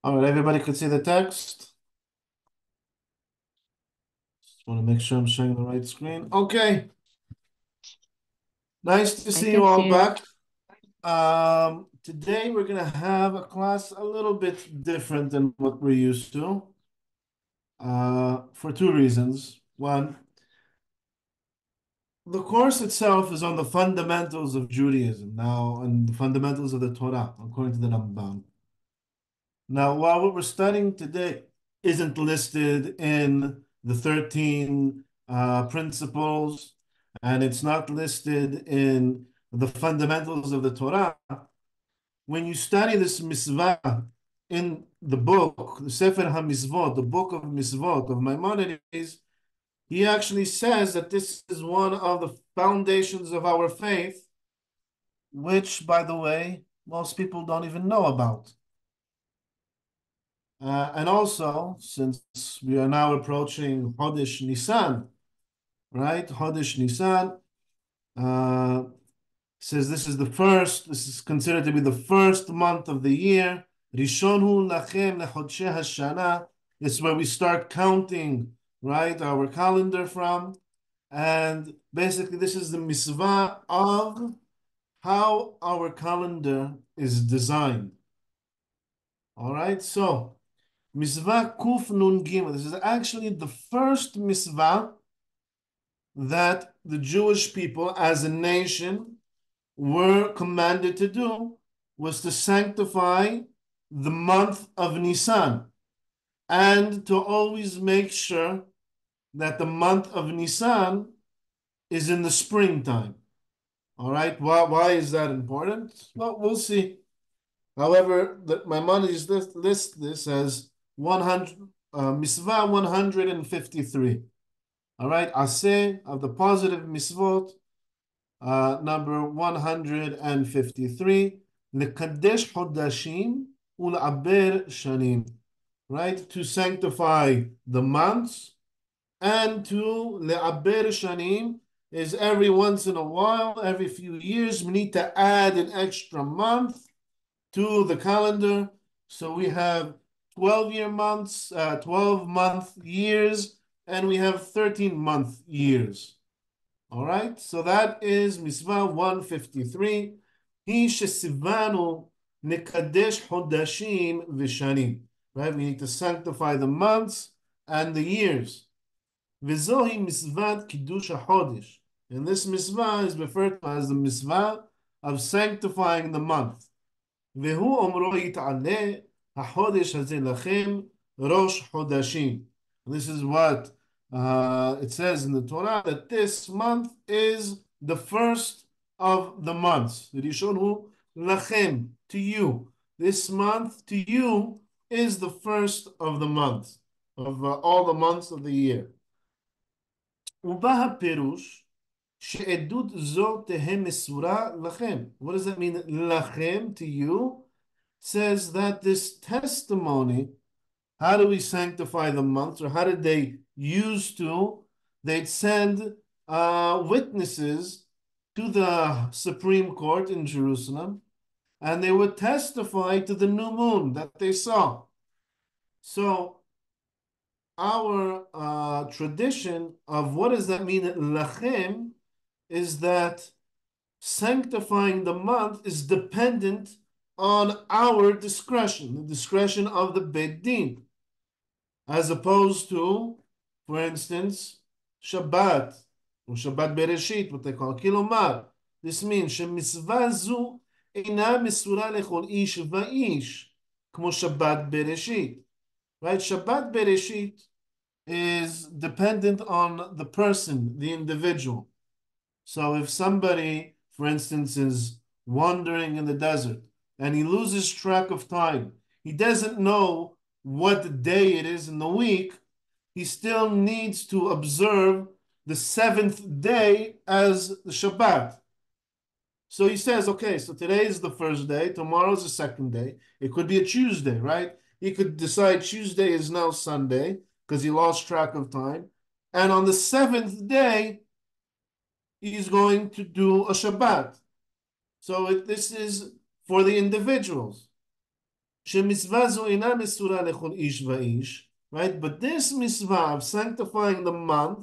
All right, everybody could see the text. Just want to make sure I'm showing the right screen. Okay. Nice to I see can you all see it. back. Today we're gonna have a class a little bit different than what we're used to. For two reasons. One, the course itself is on the fundamentals of Judaism now and the fundamentals of the Torah, according to the Rambam. Now, while what we're studying today isn't listed in the 13 principles, and it's not listed in the fundamentals of the Torah, when you study this mitzvah in the book, the Sefer HaMizvot, the book of Mitzvot of Maimonides, he actually says that this is one of the foundations of our faith, which, by the way, most people don't even know about. And also, since we are now approaching Chodesh Nissan, right? Chodesh Nissan says this is considered to be the first month of the year. Rishon hu lachem lechodshei hashana. It's where we start counting, right? Our calendar from. And basically, this is the mitzvah of how our calendar is designed. All right, so Mitzvah Kuf Nun Gimel. This is actually the first mitzvah that the Jewish people as a nation were commanded to do, was to sanctify the month of Nissan and to always make sure that the month of Nissan is in the springtime. All right, why is that important? Well, we'll see. However, Maimonides lists this as 100, mitzvah 153. All right, aseh of the positive mitzvot, number 153. Lekadesh hodashim ul'aber shanim. Right, to sanctify the months, and to le'aber shanim is every once in a while, every few years, we need to add an extra month to the calendar. So we have 12-year months, 12-month years, and we have 13-month years. All right, so that is Mitzvah 153. Hi shesivanu nekadesh hodashim v'shanim. Right, we need to sanctify the months and the years. V'zohi mitzvat kiddush hachodesh. And this mitzvah is referred to as the mitzvah of sanctifying the month. והוא אומרו יתעלה החודש הזה לכם ראש חודשים. This is what it says in the Torah, that this month is the first of the months. ראשון הוא לכם, to you. This month to you is the first of the months, of all the months of the year. ובא הפירוש שעדות זו תהא מסורה לכם. What does that mean? לכם, to you, says that this testimony, how do we sanctify the months, or how did they used to? They'd send witnesses to the Supreme Court in Jerusalem, and they would testify to the new moon that they saw. So our tradition of what does that mean, lachem, is that sanctifying the month is dependent on our discretion, the discretion of the Beit Din, as opposed to, for instance, Shabbat, or Shabbat Bereshit, what they call Kilomar. This means shemitzvah zu eina mesura lechol ish va'ish, kmo Shabbat Bereshit. Right? Shabbat Bereshit is dependent on the person, the individual. So if somebody, for instance, is wandering in the desert and he loses track of time, he doesn't know what day it is in the week, he still needs to observe the seventh day as the Shabbat. So he says, okay, so today is the first day, tomorrow is the second day. It could be a Tuesday, right? He could decide Tuesday is now Sunday because he lost track of time. And on the seventh day, he's going to do a Shabbat. So this is for the individuals. שמצווה זו אינה מסורה לכל איש ואיש, right? But this mitzvah of sanctifying the month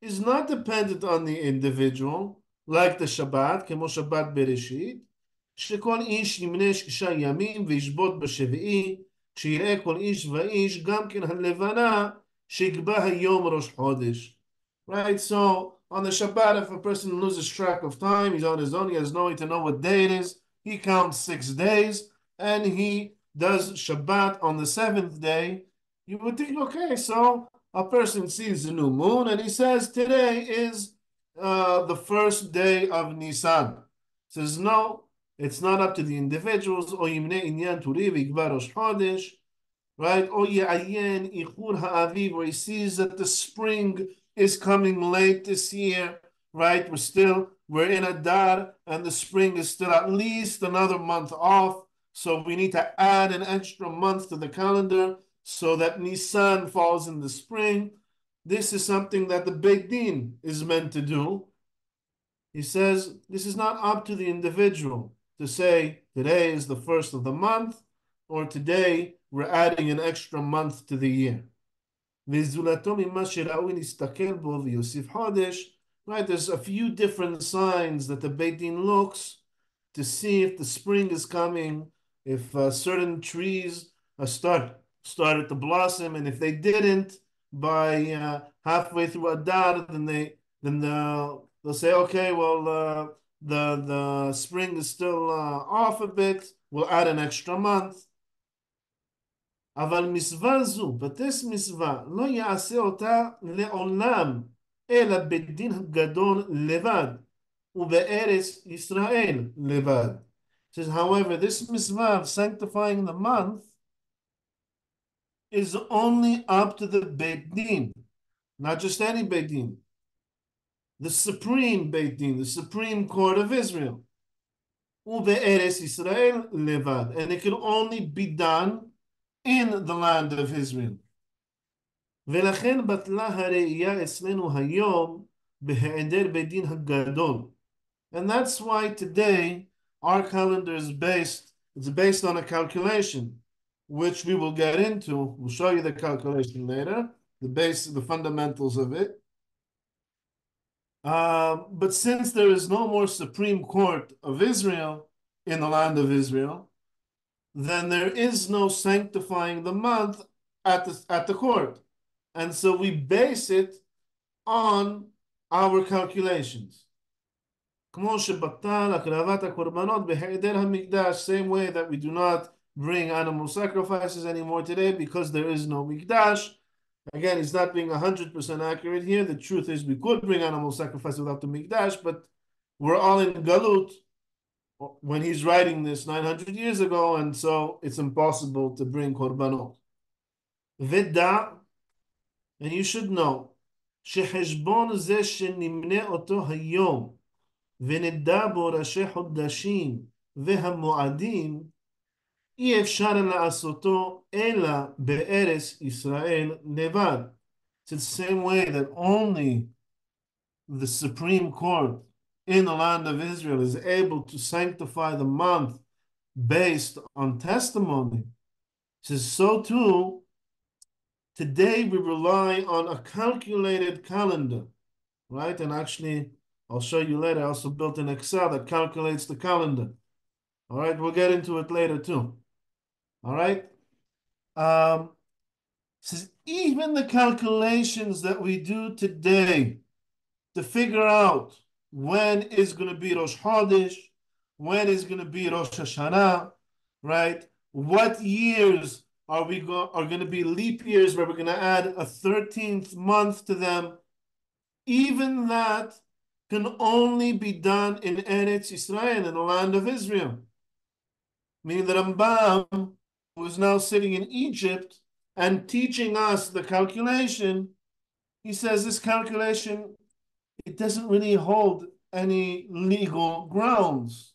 is not dependent on the individual, like the Shabbat, כמו שבת בראשית, שכל איש ימנה 6 ימים וישבות בשביעי, כשיראה כל איש ואיש גם כן הלבנה, שיקבע היום ראש חודש. Right, so on the Shabbat, if a person loses track of time, he's on his own, he has no way to know what day it is, he counts 6 days, and he does Shabbat on the 7th day. You would think, okay, so a person sees the new moon and he says, today is the first day of Nissan. Says, no, it's not up to the individuals. O yimne inyan turi v'ikbar rosh chodesh, right? O ye'ayen ichur ha'aviv, where he sees that the spring is coming late this year, right? We're in Adar, and the spring is still at least another month off. So we need to add an extra month to the calendar so that Nisan falls in the spring. This is something that the Beit Din is meant to do. He says this is not up to the individual to say today is the first of the month or today we're adding an extra month to the year. Right, there's a few different signs that the Beit Din looks to see if the spring is coming, if certain trees started to blossom, and if they didn't by halfway through Adar, they'll say, okay, well the spring is still off a bit. We'll add an extra month. אבל מצווה זו, but this מצווה, לא יעשה אותה לעולם, אלא בדין הגדול לבד, ובארץ ישראל לבד. It says, however, this mitzvah of sanctifying the month is only up to the Beit Din, not just any Beit Din, the supreme Beit Din, the supreme court of Israel. ובארץ ישראל לבד, and it can only be done in the land of Israel. ולכן בטלה הראייה אצלנו היום בהיעדר בית דין הגדול. And that's why today our calendar is based on a calculation, which we will get into. We'll show you the calculation later, the fundamentals of it. But since there is no more Supreme Court of Israel in the land of Israel, then there is no sanctifying the month at the court. And so we base it on our calculations. Same way that we do not bring animal sacrifices anymore today because there is no mikdash. Again, he's not being 100% accurate here. The truth is we could bring animal sacrifice without the mikdash, but we're all in galut when he's writing this 900 years ago, and so it's impossible to bring korbanot. Veda, and you should know, שחשבון זה שנמנה אותו היום, ונדע בו ראשי חודשים והמועדים, אי אפשר לעשותו אלא בארץ ישראל לבד. It's the same way that only the Supreme Court in the land of Israel is able to sanctify the month based on testimony. It says, so too, today we rely on a calculated calendar, right? And actually, I'll show you later, I also built an Excel that calculates the calendar. All right, we'll get into it later too. All right? Says, even the calculations that we do today to figure out when is going to be Rosh Chodesh, when is going to be Rosh Hashanah, right? What years are going to be leap years where we're going to add a 13th month to them? Even that can only be done in Eretz Israel, in the land of Israel. Meaning the Rambam, who is now sitting in Egypt and teaching us the calculation, he says this calculation, it doesn't really hold any legal grounds.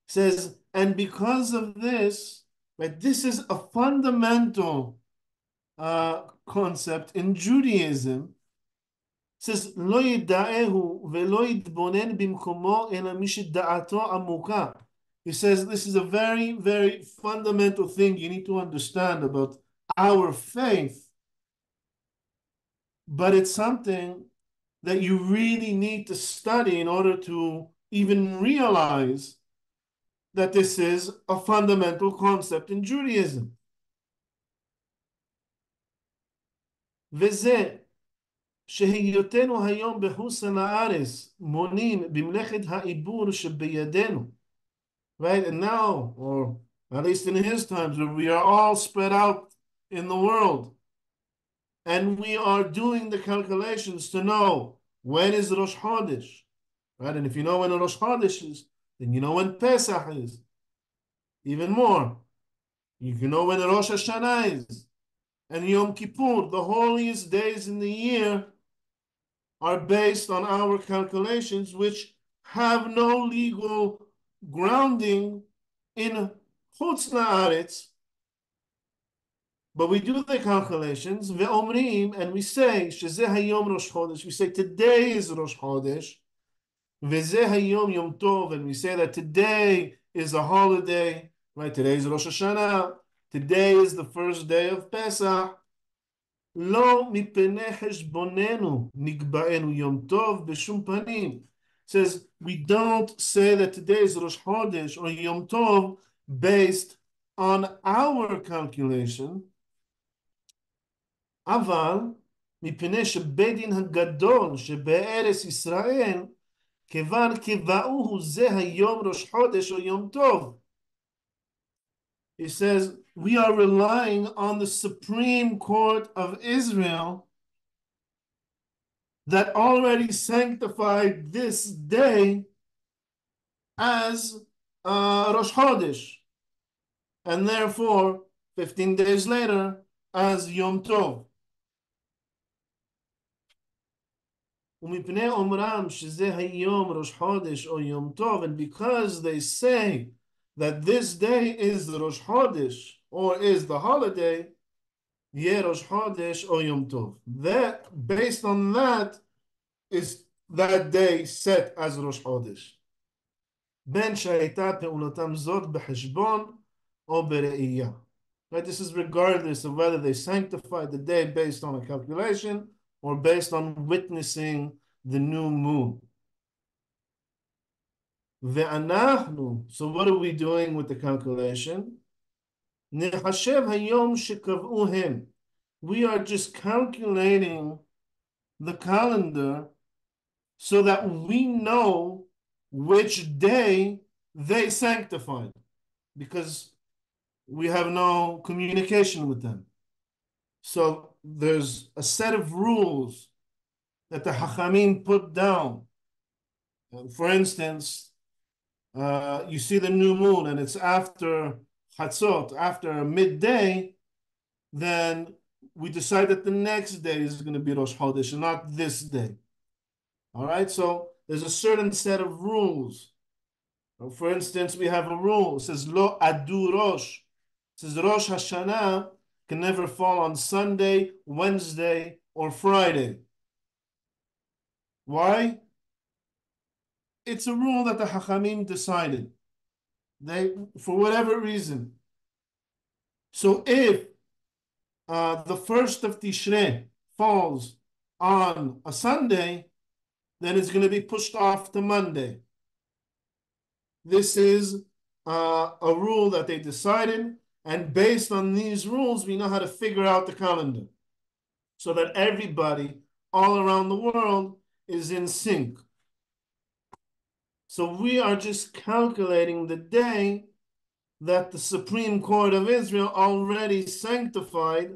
Says, and because of this, right, this is a fundamental concept in Judaism, says, לא ידעהו ולא יתבונן במקומו אלא מי שדעתו עמוקה. He says this is a very, very fundamental thing you need to understand about our faith, but it's something that you really need to study in order to even realize that this is a fundamental concept in Judaism. וזה שהיותנו היום בחוסן הארץ מונים במלאכת העיבור שבידינו. Right? And now, or at least in his times, where we are all spread out in the world, and we are doing the calculations to know when is Rosh Chodesh, right? And if you know when Rosh Chodesh is, then you know when Pesach is. Even more, you can know when Rosh Hashanah is. And Yom Kippur, the holiest days in the year, are based on our calculations, which have no legal grounding in Chutz La'aretz, but we do the calculations, ve'omrim, and we say, shezeh hayom Rosh Chodesh, we say today is Rosh Chodesh, ve'zeh hayom Yom Tov, and we say that today is a holiday, right? Today is Rosh Hashanah, today is the first day of Pesach. לא מפני חשבוננו נקבענו יום טוב בשום פנים. Says, we don't say that today is Rosh Chodesh or Yom Tov based on our calculation, אבל מפני שבית דין הגדול שבארץ ישראל, כיוון קבעוהו זה היום ראש חודש או יום טוב. He says, we are relying on the Supreme Court of Israel that already sanctified this day as Rosh Chodesh, and therefore 15 days later as Yom Tov. ומפני אומרם שזה היום ראש חודש או יום טוב, and because they say that this day is the Rosh Chodesh or is the holiday, יהיה ראש חודש או יום טוב. That, based on that, is that day set as Rosh Chodesh. בין שהייתה פעולתם זאת בחשבון או בראייה. Right? This is regardless of whether they sanctified the day based on a calculation or based on witnessing the new moon. ואנחנו, so what are we doing with the calculation? נחשב היום שקבעו הם. We are just calculating the calendar so that we know which day they sanctified, because we have no communication with them. So there's a set of rules that the Hachamim put down. For instance, you see the new moon and it's after Chatzot, after midday, then we decide that the next day is going to be Rosh Chodesh and not this day. All right, so there's a certain set of rules. For instance, we have a rule. It says, Lo adu Rosh. It says Rosh Hashanah can never fall on Sunday, Wednesday, or Friday. Why? It's a rule that the Hachamim decided. They, for whatever reason. So if the first of Tishrei falls on a Sunday, then it's going to be pushed off to Monday. This is a rule that they decided, and based on these rules, we know how to figure out the calendar so that everybody all around the world is in sync. So we are just calculating the day that the Supreme Court of Israel already sanctified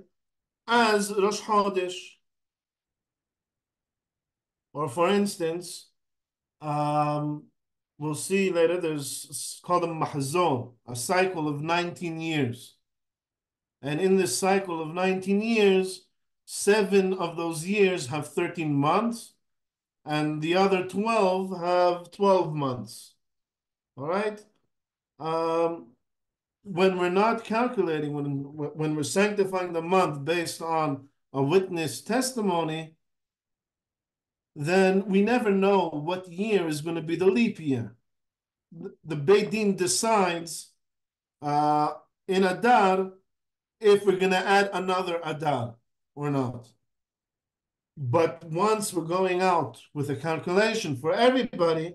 as Rosh Chodesh. Or for instance, we'll see later, it's called a mahzor, a cycle of 19 years. And in this cycle of 19 years, 7 of those years have 13 months, and the other 12 have 12 months. All right? When we're not calculating, when we're sanctifying the month based on a witness testimony, then we never know what year is going to be the leap year. The Beit Din decides uh, in Adar if we're going to add another Adar or not. But once we're going out with a calculation for everybody,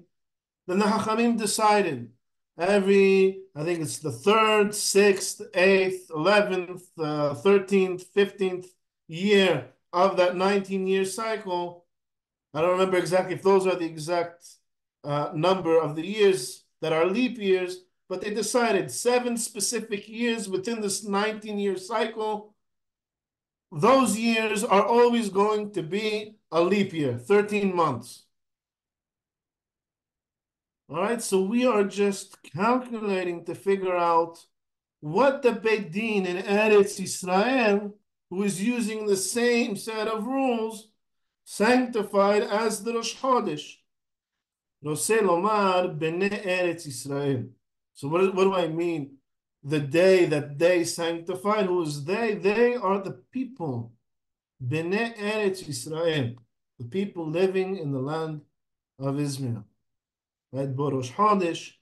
then the Hachamim decided I think it's the 3rd, 6th, 8th, 11th, 13th, 15th year of that 19-year cycle. I don't remember exactly if those are the exact number of the years that are leap years, but they decided 7 specific years within this 19-year cycle. Those years are always going to be a leap year, 13 months. All right, so we are just calculating to figure out what the Beit Din in Eretz Yisrael, who is using the same set of rules, sanctified as the Rosh Chodesh. Roseh lomar b'nei Eretz Yisrael. So what do I mean? The day that they sanctified, who is they? They are the people. B'nei Eretz Yisrael, the people living in the land of Israel. Right? Borosh Chodesh,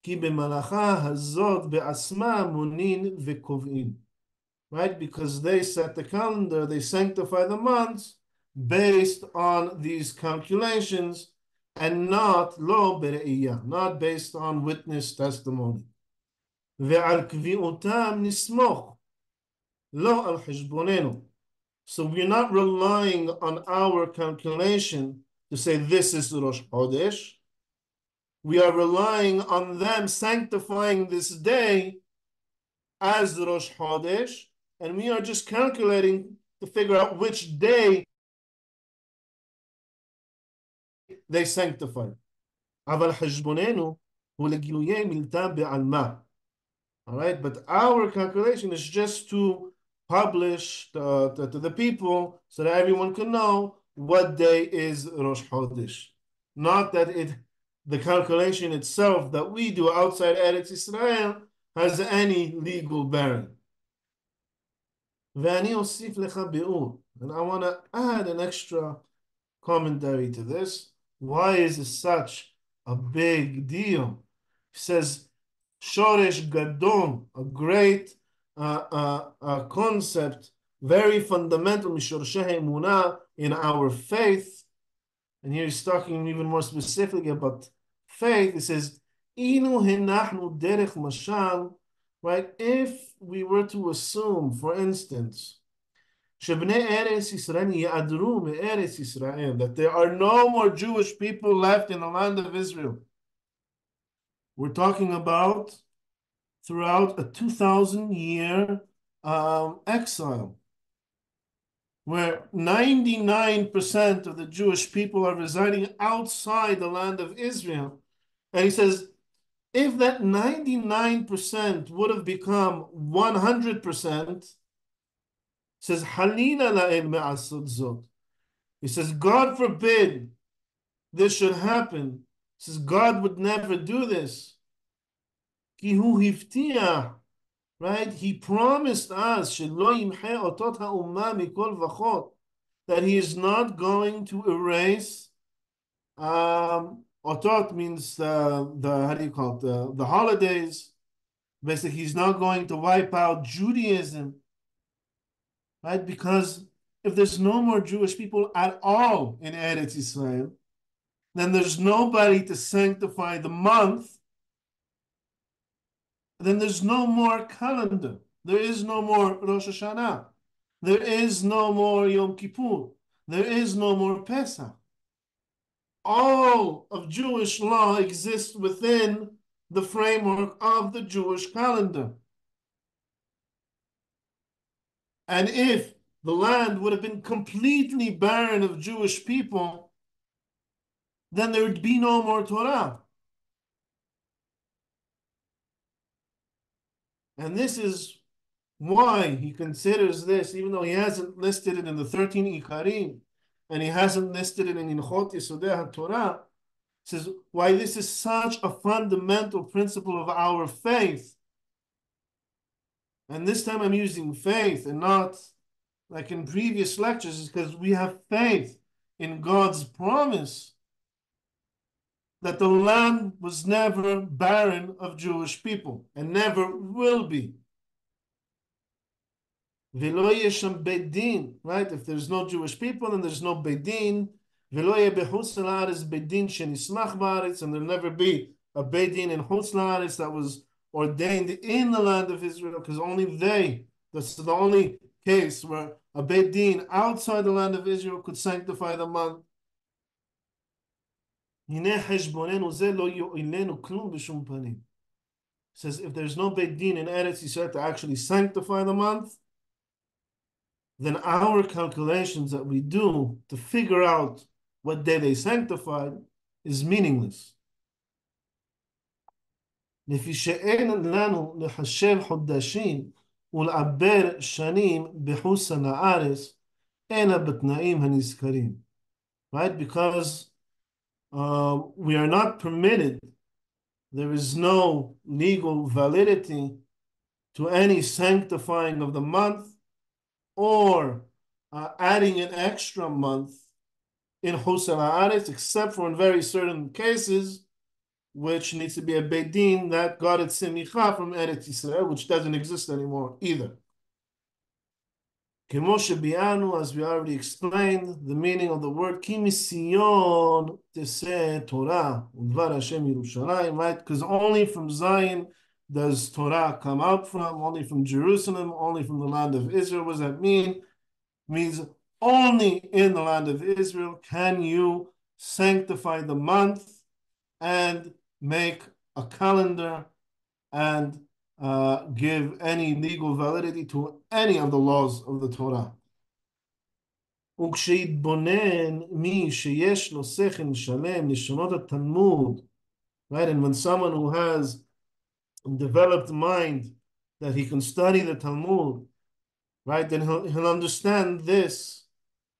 ki b'malacha hazot be'asma munin v'kov'in. Right? Because they set the calendar, they sanctify the months based on these calculations and not lo bere'iyah, not based on witness testimony. Ve'al kvi'utam nismoch, lo al cheshbonenu. So we're not relying on our calculation to say this is Rosh Chodesh. We are relying on them sanctifying this day as Rosh Chodesh, and we are just calculating to figure out which day they sanctify. אבל חשבוננו הוא לגילויי מילתא בעלמא. All right, but our calculation is just to publish to the people so that everyone can know what day is Rosh Chodesh. Not that the calculation itself that we do outside Eretz Israel has any legal bearing. ואני אוסיף לך ביאור, and I want to add an extra commentary to this. Why is this such a big deal? He says, Shoresh Gadol, a great concept, very fundamental, Mishorsheh Emunah, in our faith. And here he's talking even more specifically about faith. He says, Inu henachnu derech mashal, right? If we were to assume, for instance, Shebnei Eretz Yisrael yadru me'eretz Yisrael, that there are no more Jewish people left in the land of Israel. We're talking about throughout a 2,000-year exile, where 99% of the Jewish people are residing outside the land of Israel. And he says, if that 99% would have become 100%, says, Halina la'el me'asod zot. He says, God forbid this should happen. He says, God would never do this. Ki hu hivtiah, right? He promised us that he is not going to erase. Otot means the how do you call it? The holidays. Basically, he's not going to wipe out Judaism, right? Because if there's no more Jewish people at all in Eretz Israel, then there's nobody to sanctify the month. Then there's no more calendar. There is no more Rosh Hashanah. There is no more Yom Kippur. There is no more Pesach. All of Jewish law exists within the framework of the Jewish calendar. And if the land would have been completely barren of Jewish people, then there would be no more Torah. And this is why he considers this, even though he hasn't listed it in the 13 Ikarim, and he hasn't listed it in Ilchot Yesodei HaTorah, says why this is such a fundamental principle of our faith. And this time I'm using faith and not like in previous lectures, is because we have faith in God's promise that the land was never barren of Jewish people and never will be. V'lo yesham beit din, right? If there's no Jewish people, then there's no beit din. V'lo yeh bechutz la'aretz beit din shenismach ba'aretz, and there'll never be a beit din in chutz la'aretz that was ordained in the land of Israel, because only that's the only case where a beit din outside the land of Israel could sanctify the month. Hineh cheshbonenu zeh lo yu'ilenu klum b'shum panim. Says if there's no beit din in Eretz Yisrael to actually sanctify the month, then our calculations that we do to figure out what day they sanctified is meaningless. לפי שאין לנו לחשב חודשים ולעבר שנים בחוסן הארץ, אלא בתנאים הנזכרים. Right? Because we are not permitted, there is no legal validity to any sanctifying of the month or adding an extra month in Husal Haaretz, except for in very certain cases, which needs to be a Beit Din that got its semicha from Eretz Yisrael, which doesn't exist anymore either. Kemo shebi'anu, as we already explained, the meaning of the word Ki misiyon teseh Torah udvar Hashem Yerushalayim, right? Because only from Zion does Torah come out from, only from Jerusalem, only from the land of Israel. What does that mean? It means only in the land of Israel can you sanctify the month and make a calendar and give any legal validity to any of the laws of the Torah. וכשיתבונן מי שיש לו שכל שלם לשונות התלמוד, right? And when someone who has a developed mind that he can study the Talmud, right? Then he'll understand this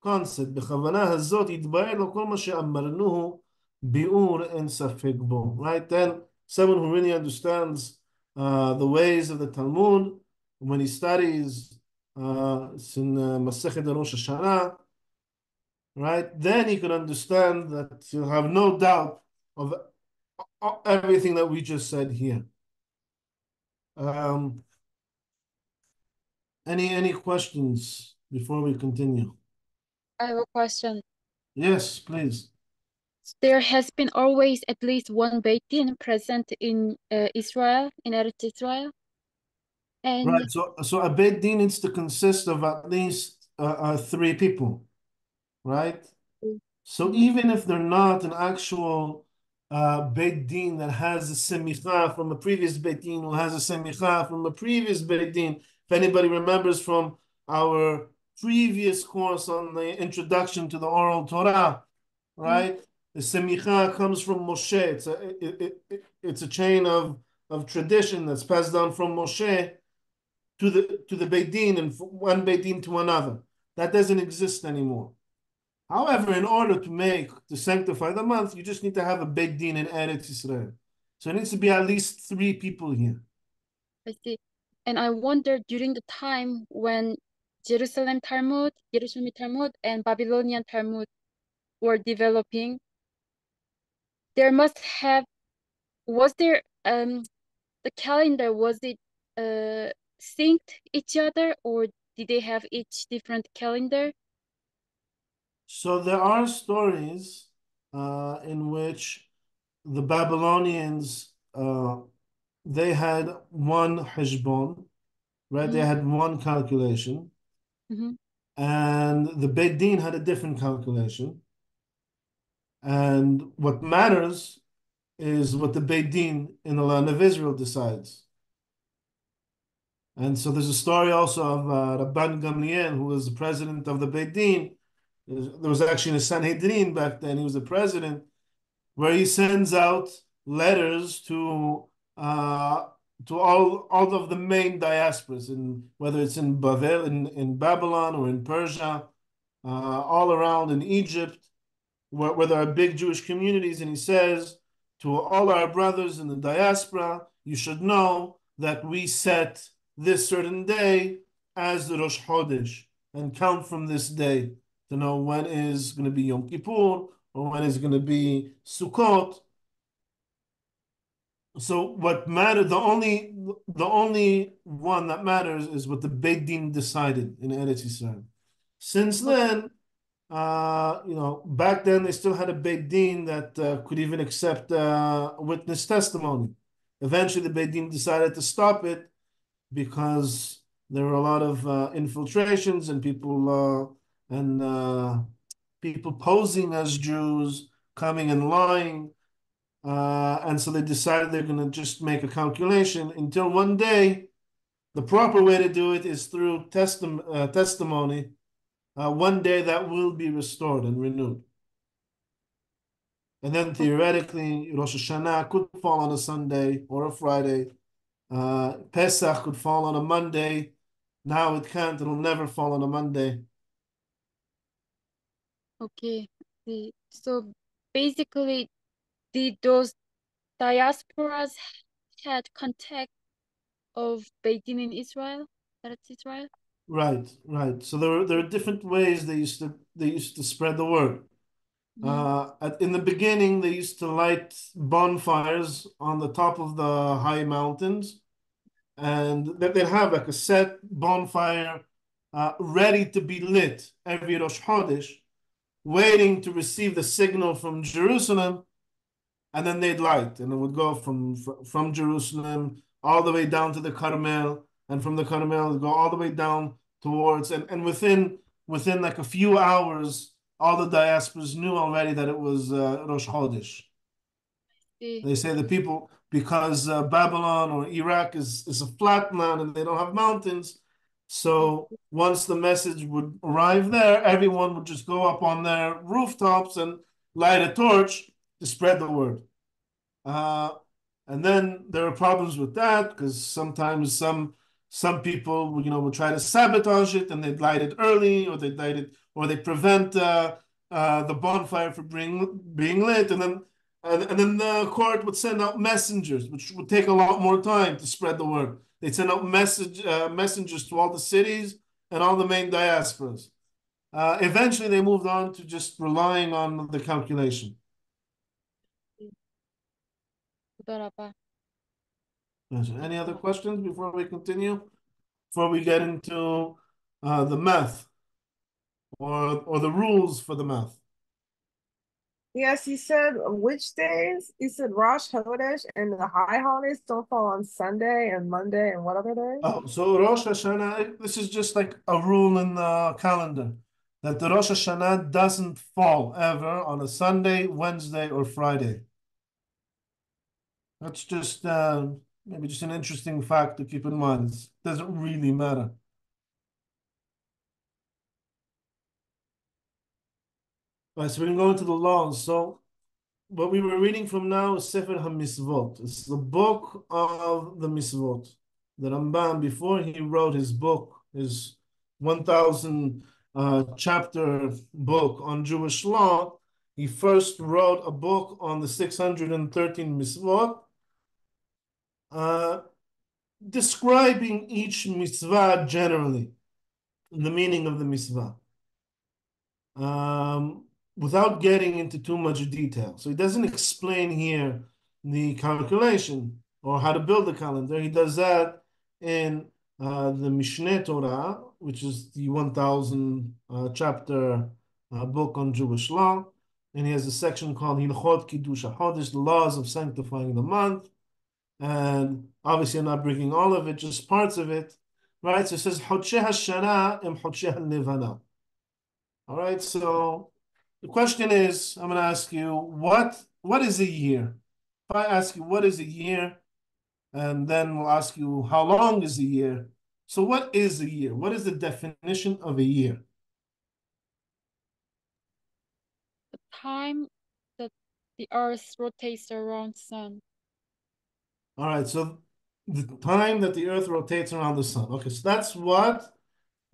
concept. בכוונה הזאת יתבהר לו כל מה שאמרנוהו ביאור אין ספק בו, right? Then someone who really understands the ways of the Talmud, when he studies it's in Masechet Rosh Hashanah, right? Then he can understand that he'll have no doubt of everything that we just said here. Any questions before we continue? I have a question. Yes, please. There has been always at least one Beit Din present in Israel, in Eretz Israel. And right, so a Beit Din needs to consist of at least 3 people, right? So even if they're not an actual Beit Din that has a semicha from a previous Beit Din, who has a semicha from a previous Beit Din, if anybody remembers from our previous course on the introduction to the oral Torah, right? The semicha comes from Moshe. It's a chain of tradition that's passed down from Moshe to the Beit Din, and from one Beit Din to another. That doesn't exist anymore. However, in order to sanctify the month, you just need to have a Beit Din in Eretz Yisrael. So it needs to be at least 3 people here. I see. And I wonder during the time when Jerusalem Talmud, and Babylonian Talmud were developing, was there the calendar, was it synced each other, or did they have each different calendar? So there are stories in which the Babylonians they had one heshbon, right? They had one calculation, and the Beit Din had a different calculation. And what matters is what the Beit Din in the land of Israel decides. And so there's a story also of Rabban Gamliel, who was the president of the Beit Din. There was actually a Sanhedrin back then. He was the president, where he sends out letters to all of the main diasporas, whether it's in Babylon or in Persia, all around in Egypt, where there are big Jewish communities, and he says to all our brothers in the diaspora, you should know that we set this certain day as the Rosh Chodesh and count from this day. to know when is going to be Yom Kippur or when is going to be Sukkot. So what matters, the only one that matters is what the Beit Din decided in Eretz Yisrael. Since Okay. then, back then they still had a Beit Din that could even accept witness testimony. Eventually, the Beit Din decided to stop it because there were a lot of infiltrations and people posing as Jews coming and lying. And so they decided they're going to just make a calculation until one day, the proper way to do it is through testimony. One day that will be restored and renewed. And then theoretically, Rosh Hashanah could fall on a Sunday or a Friday. Pesach could fall on a Monday. Now it can't, it'll never fall on a Monday. Okay. So basically, those diasporas had contact of Beit Din in Israel? That's Israel? Right, right. So there are different ways they used to spread the word. Mm-hmm. In the beginning, they used to light bonfires on the top of the high mountains, and they'd have like a set bonfire ready to be lit every Rosh Chodesh, waiting to receive the signal from Jerusalem, and then they'd light, and it would go from Jerusalem all the way down to the Carmel, and from the Carmel it'd go all the way down towards, and within like a few hours, all the diasporas knew already that it was Rosh Chodesh. See. They say the people, because Babylon or Iraq is a flat land and they don't have mountains. So once the message would arrive there, everyone would just go up on their rooftops and light a torch to spread the word. Uh, and then there are problems with that because sometimes some people would try to sabotage it and they'd light it early or they'd light it or they prevent the bonfire from being lit and then the court would send out messengers, which would take a lot more time to spread the word. They'd send out messengers to all the cities and all the main diasporas. Eventually, they moved on to just relying on the calculation. תודה רבה. Any other questions before we continue? Before we get into the math or the rules for the math? Yes, he said which days? He said Rosh Chodesh and the high holidays don't fall on Sunday and Monday and what other day? Oh, so Rosh Hashanah, this is just like a rule in the calendar that the Rosh Hashanah doesn't fall ever on a Sunday, Wednesday, or Friday. That's just maybe just an interesting fact to keep in mind. It doesn't really matter. All right, so we're going to go into the laws. So what we were reading from now is Sefer HaMisvot. It's the book of the Misvot. The Rambam, before he wrote his book, his 1,000 chapter book on Jewish law, he first wrote a book on the 613 Misvot, describing each mitzvah generally, the meaning of the mitzvah. Without getting into too much detail. So he doesn't explain here the calculation or how to build a calendar. He does that in the Mishneh Torah, which is the 1,000 chapter book on Jewish law. And he has a section called Hilchot Kiddush HaChodesh, the laws of sanctifying the month. And obviously, I'm not bringing all of it, just parts of it. Right? So it says, Chodsheh HaShana im Chodsheh HaLevana. All right, so the question is, I'm going to ask you, what is a year? If I ask you what is a year, and then we'll ask you how long is a year. So what is a year? What is the definition of a year? The time that the earth rotates around sun. All right, so the time that the earth rotates around the sun. Okay, so that's what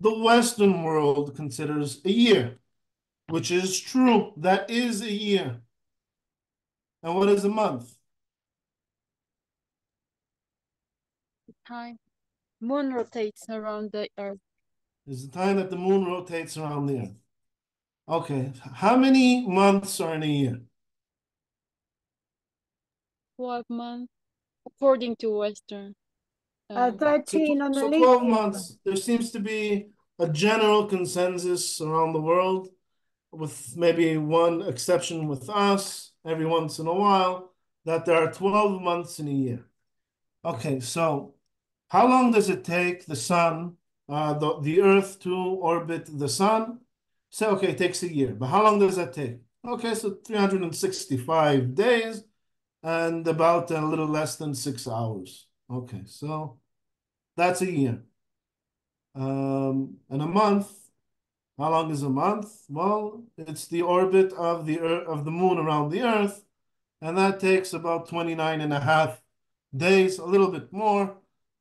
the Western world considers a year, which is true. That is a year. And what is a month? The time moon rotates around the earth. Is the time that the moon rotates around the earth. Okay, how many months are in a year? 12 months, according to Western. So, 13 so underneath. 12 months. There seems to be a general consensus around the world, with maybe one exception with us every once in a while, that there are 12 months in a year. Okay, so how long does it take the sun, the Earth to orbit the sun? So, okay, it takes a year, but how long does that take? Okay, so 365 days and about a little less than 6 hours. Okay, so that's a year. And a month, how long is a month? Well, it's the orbit of the Earth, of the moon around the Earth, and that takes about 29 and a half days, a little bit more.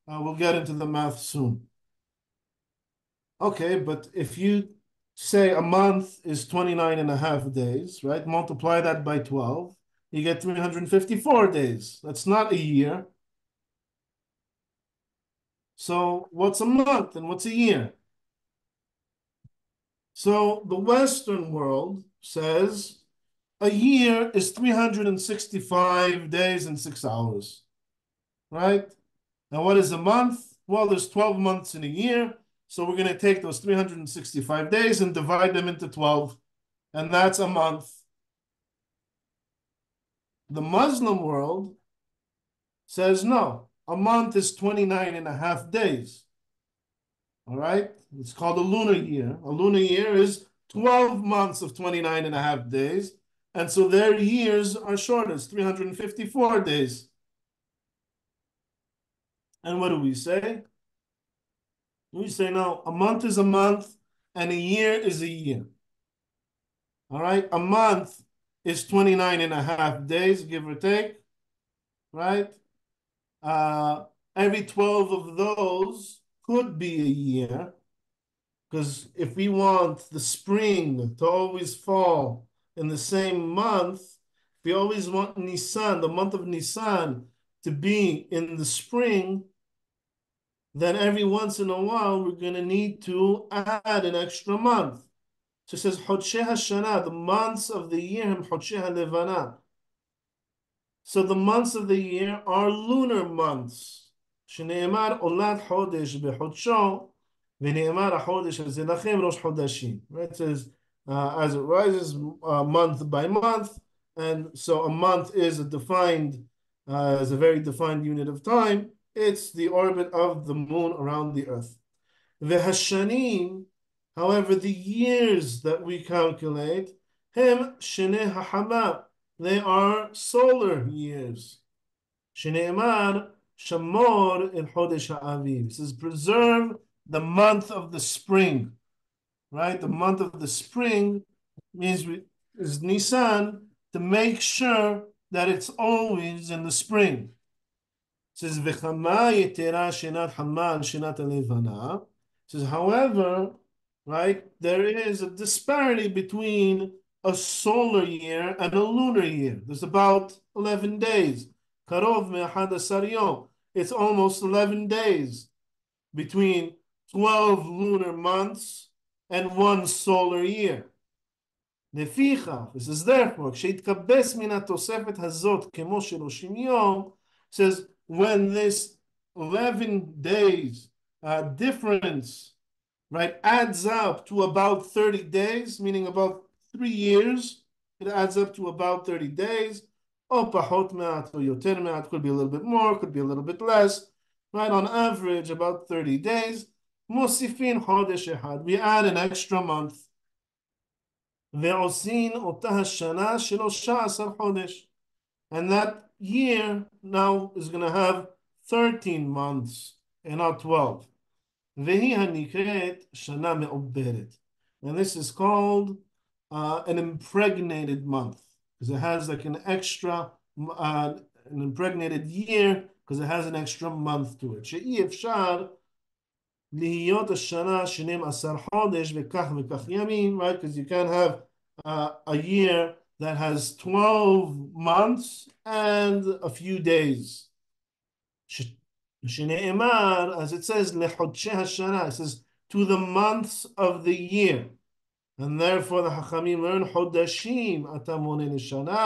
We'll get into the math soon. Okay, but if you say a month is 29 and a half days, right? Multiply that by 12, you get 354 days. That's not a year. So what's a month and what's a year? So the Western world says a year is 365 days and 6 hours, right? Now, what is a month? Well, there's 12 months in a year. So we're going to take those 365 days and divide them into 12. And that's a month. The Muslim world says no, a month is 29 and a half days. All right? It's called a lunar year. A lunar year is 12 months of 29 and a half days. And so their years are shorter, it's 354 days. And what do we say? We say no, a month is a month and a year is a year. All right? A month is 29 and a half days, give or take, right? Every 12 of those could be a year, because if we want the spring to always fall in the same month, if we always want Nissan, the month of Nissan, to be in the spring, then every once in a while we're going to need to add an extra month. So it says, Hodsheh HaShana, the months of the year, Hodsheh HaLevana. So the months of the year are lunar months. שנאמר עולת חודש בחודשו, ונאמר החודש הזה לכם ראש חודשים. Right? It says, as it rises month by month, and so a month is a defined, is a very defined unit of time. It's the orbit of the moon around the earth. והשנים, however, the years that we calculate, הם שני החמה. They are solar years. שנאמר, שמור in Chodesh HaAviv. It says, preserve the month of the spring. Right? The month of the spring means is Nisan, to make sure that it's always in the spring. It says, וכמה יתרה שנת חמה על שנת הלבנה. It says, however, right, there is a disparity between a solar year and a lunar year. There's about 11 days. קרוב מ-11 יום. It's almost 11 days between 12 lunar months and one solar year. לפיכך, this is therefore, כשהתקבץ מן התוספת הזאת כמו 30 יום, says, when this 11 days difference, right, adds up to about 30 days, meaning about 3 years, it adds up to about 30 days. או פחות מעט או יותר מעט, could be a little bit more, could be a little bit less, right, on average about 30 days. מוסיפין חודש אחד, we add an extra month. ועושים אותה השנה 13 חודש. And that year now is going to have 13 months and not 12. והיא הנקראת שנה מעוברת. And this is called an impregnated month, because it has like an extra, an impregnated year, because it has an extra month to it. שאי אפשר להיות השנה 12 חודש וכך וכך ימים, right? Because you can't have a year that has 12 months and a few days. שנאמר, as it says, לחודשי השנה, it says, to the months of the year. And therefore the Hachamim learn Hodashim Atamonin Shana,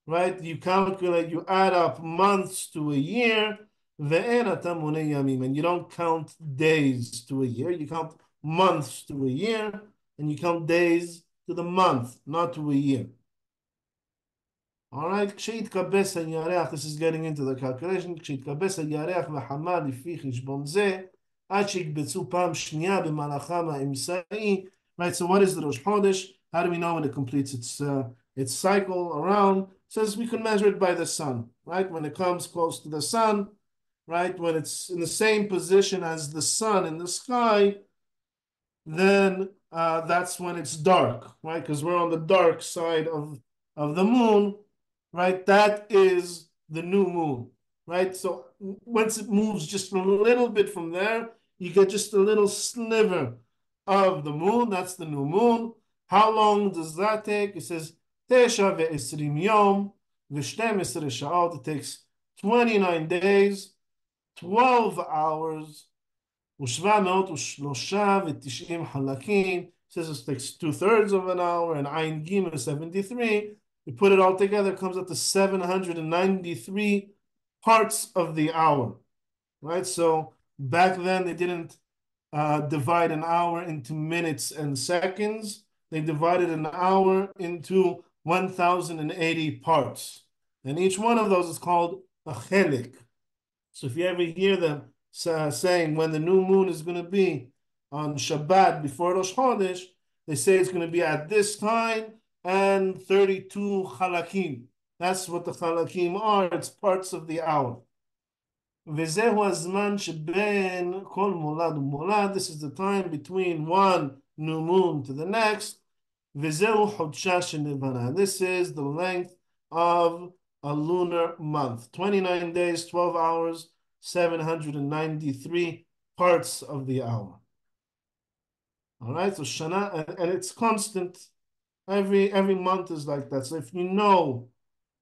right? You calculate, you add up months to a year, Ve'en Atamonin Yamim, and you don't count days to a year, you count months to a year, and you count days to the month, not to a year. All right, כשיתכבס הירח, this is getting into the calculation, כשיתכבס הירח והחמה לפי חשבון זה, עד שיקבצו פעם שנייה במהלכם האמצעי. Right, so what is the Rosh Chodesh? How do we know when it completes its cycle around? It says we can measure it by the sun, right? When it comes close to the sun, right? When it's in the same position as the sun in the sky, then that's when it's dark, right? Because we're on the dark side of the moon, right? That is the new moon, right? So once it moves just a little bit from there, you get just a little sliver of the moon. That's the new moon. How long does that take? It says, Tesha ve'esrim yom v'shtem esrei sha'ot. It takes 29 days, 12 hours, ו793 חלקים. Says it takes 2/3 of an hour, and Ayin Gimel 73. You put it all together, it comes up to 793 parts of the hour, right? So back then they didn't divide an hour into minutes and seconds. They divided an hour into 1,080 parts, and each one of those is called a chelik. So if you ever hear them saying when the new moon is going to be on Shabbat before Rosh Chodesh, they say it's going to be at this time and 32 chalakim. That's what the chalakim are. It's parts of the hour. וזהו הזמן שבין כל מולד ומולד. This is the time between one new moon to the next. וזהו חודשה שנבנה. This is the length of a lunar month. 29 days, 12 hours, 793 parts of the hour. All right, so Shana, and it's constant. Every month is like that. So if you know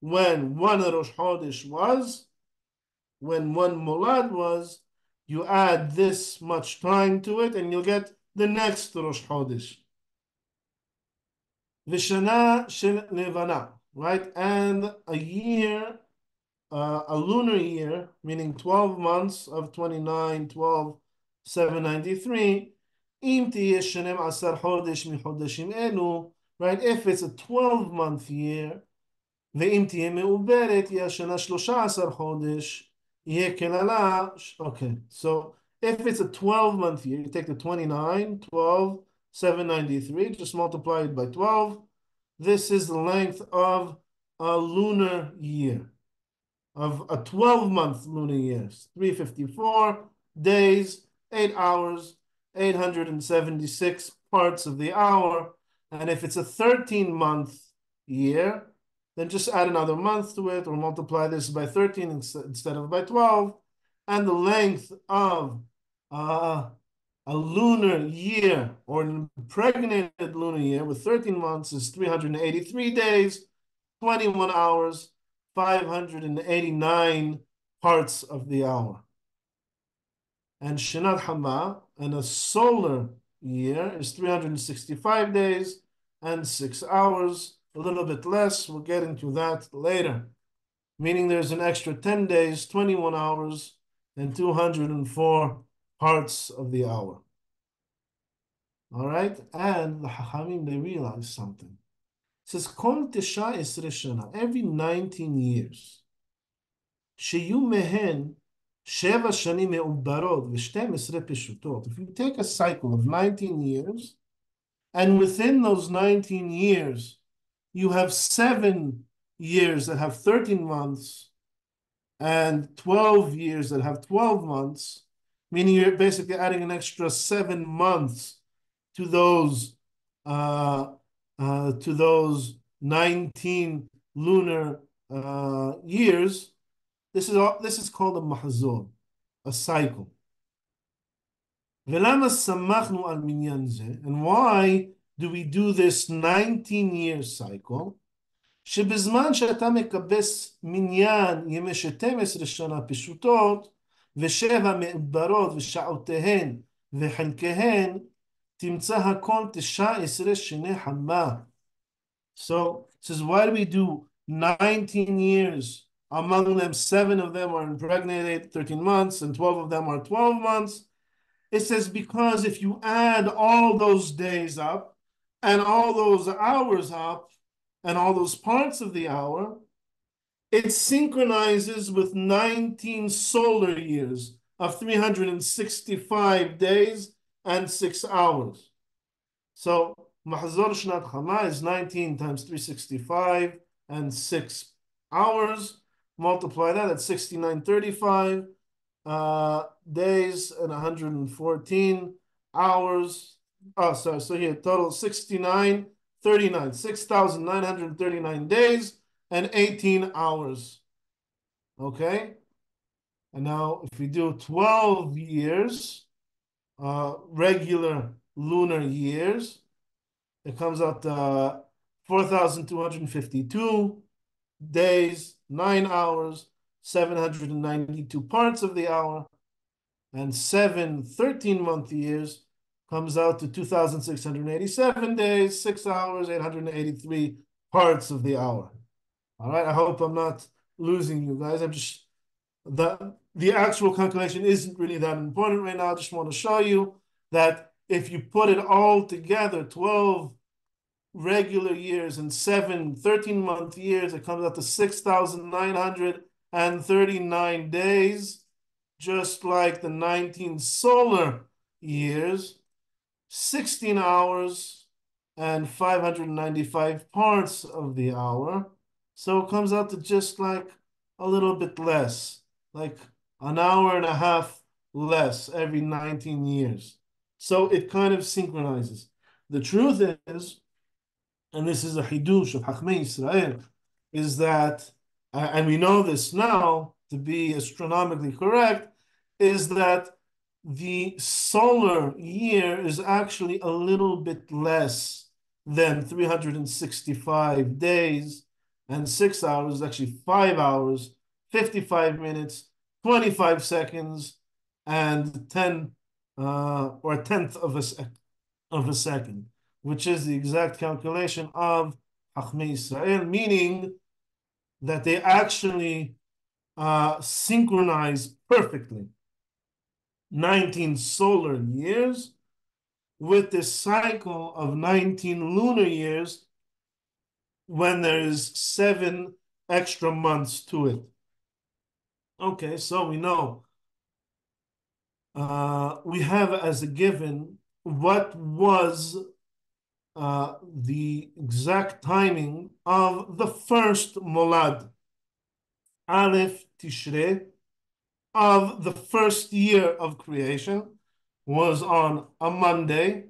when one Rosh Chodesh was, when one Molad was, you add this much time to it, and you'll get the next Rosh Chodesh. V'shana shel levana, right? And a year, a lunar year, meaning 12 months of 29, 12, 793, im tiyeh shenem asar chodesh michodeshim elu, right? If it's a 12-month year, ואם תהיה מעוברת, יהיה השנה 13 חודש, יהיה כללה, okay, so if it's a 12-month year, you take the 29, 12, 793, just multiply it by 12. This is the length of a lunar year, of a 12-month lunar year. 354 days, 8 hours, 876 parts of the hour. And if it's a 13-month year, then just add another month to it, or multiply this by 13 instead of by 12. And the length of a lunar year, or an impregnated lunar year with 13 months, is 383 days, 21 hours, 589 parts of the hour. And Shinat Hama, and a solar year, is 365 days and 6 hours, a little bit less. We'll get into that later. Meaning there's an extra 10 days, 21 hours, and 204 parts of the hour. All right? And the Hachamim, they realize something. It says, Kol Tesha Esrei Shana, every 19 years, Sheyu Mehen Sheva Shani Me'ubarot V'shtem Esrei Peshutot. If you take a cycle of 19 years, and within those 19 years, you have 7 years that have 13 months and 12 years that have 12 months, meaning you're basically adding an extra 7 months to those 19 lunar years. This is called a mahzor, a cycle. ולמה שמחנו על מניין זה? And why do we do this 19-year cycle? שבזמן שאתה מקבס מניין ימי 12 שנה פשוטות, ושבע מעוברות ושעותיהן וחלקיהן, תמצא הכל 19 שני חמה. So it says, why do we do 19 years? Among them, 7 of them are impregnated, 13 months, and 12 of them are 12 months. It says, because if you add all those days up, and all those hours up, and all those parts of the hour, it synchronizes with 19 solar years of 365 days and 6 hours. So Mahzor Shnat Chama is 19 times 365 and 6 hours. Multiply that at 6935 days and 114 hours. Oh, sorry. So here, total 6939, 6,939 days and 18 hours. Okay? And now if we do 12 years, regular lunar years, it comes out 4,252 days, 9 hours, 792 parts of the hour, and 7 13-month years comes out to 2,687 days, 6 hours, 883 parts of the hour. All right, I hope I'm not losing you guys. I'm just, the actual calculation isn't really that important right now. I just want to show you that if you put it all together, 12 regular years and 7 13-month years, it comes out to 6,939 days, just like the 19 solar years, 16 hours and 595 parts of the hour. So it comes out to just like a little bit less, like an hour and a half less every 19 years. So it kind of synchronizes. The truth is, and this is a hidush of Chachmei Israel, is that, and we know this now to be astronomically correct, is that the solar year is actually a little bit less than 365 days, and 6 hours, actually 5 hours, 55 minutes, 25 seconds, and 10 or a tenth of a second, which is the exact calculation of Chachmei Israel, meaning that they actually synchronize perfectly 19 solar years with this cycle of 19 lunar years when there is 7 extra months to it. Okay, so we know we have as a given what was the exact timing of the first Molad, Aleph Tishrei, of the first year of creation, was on a Monday,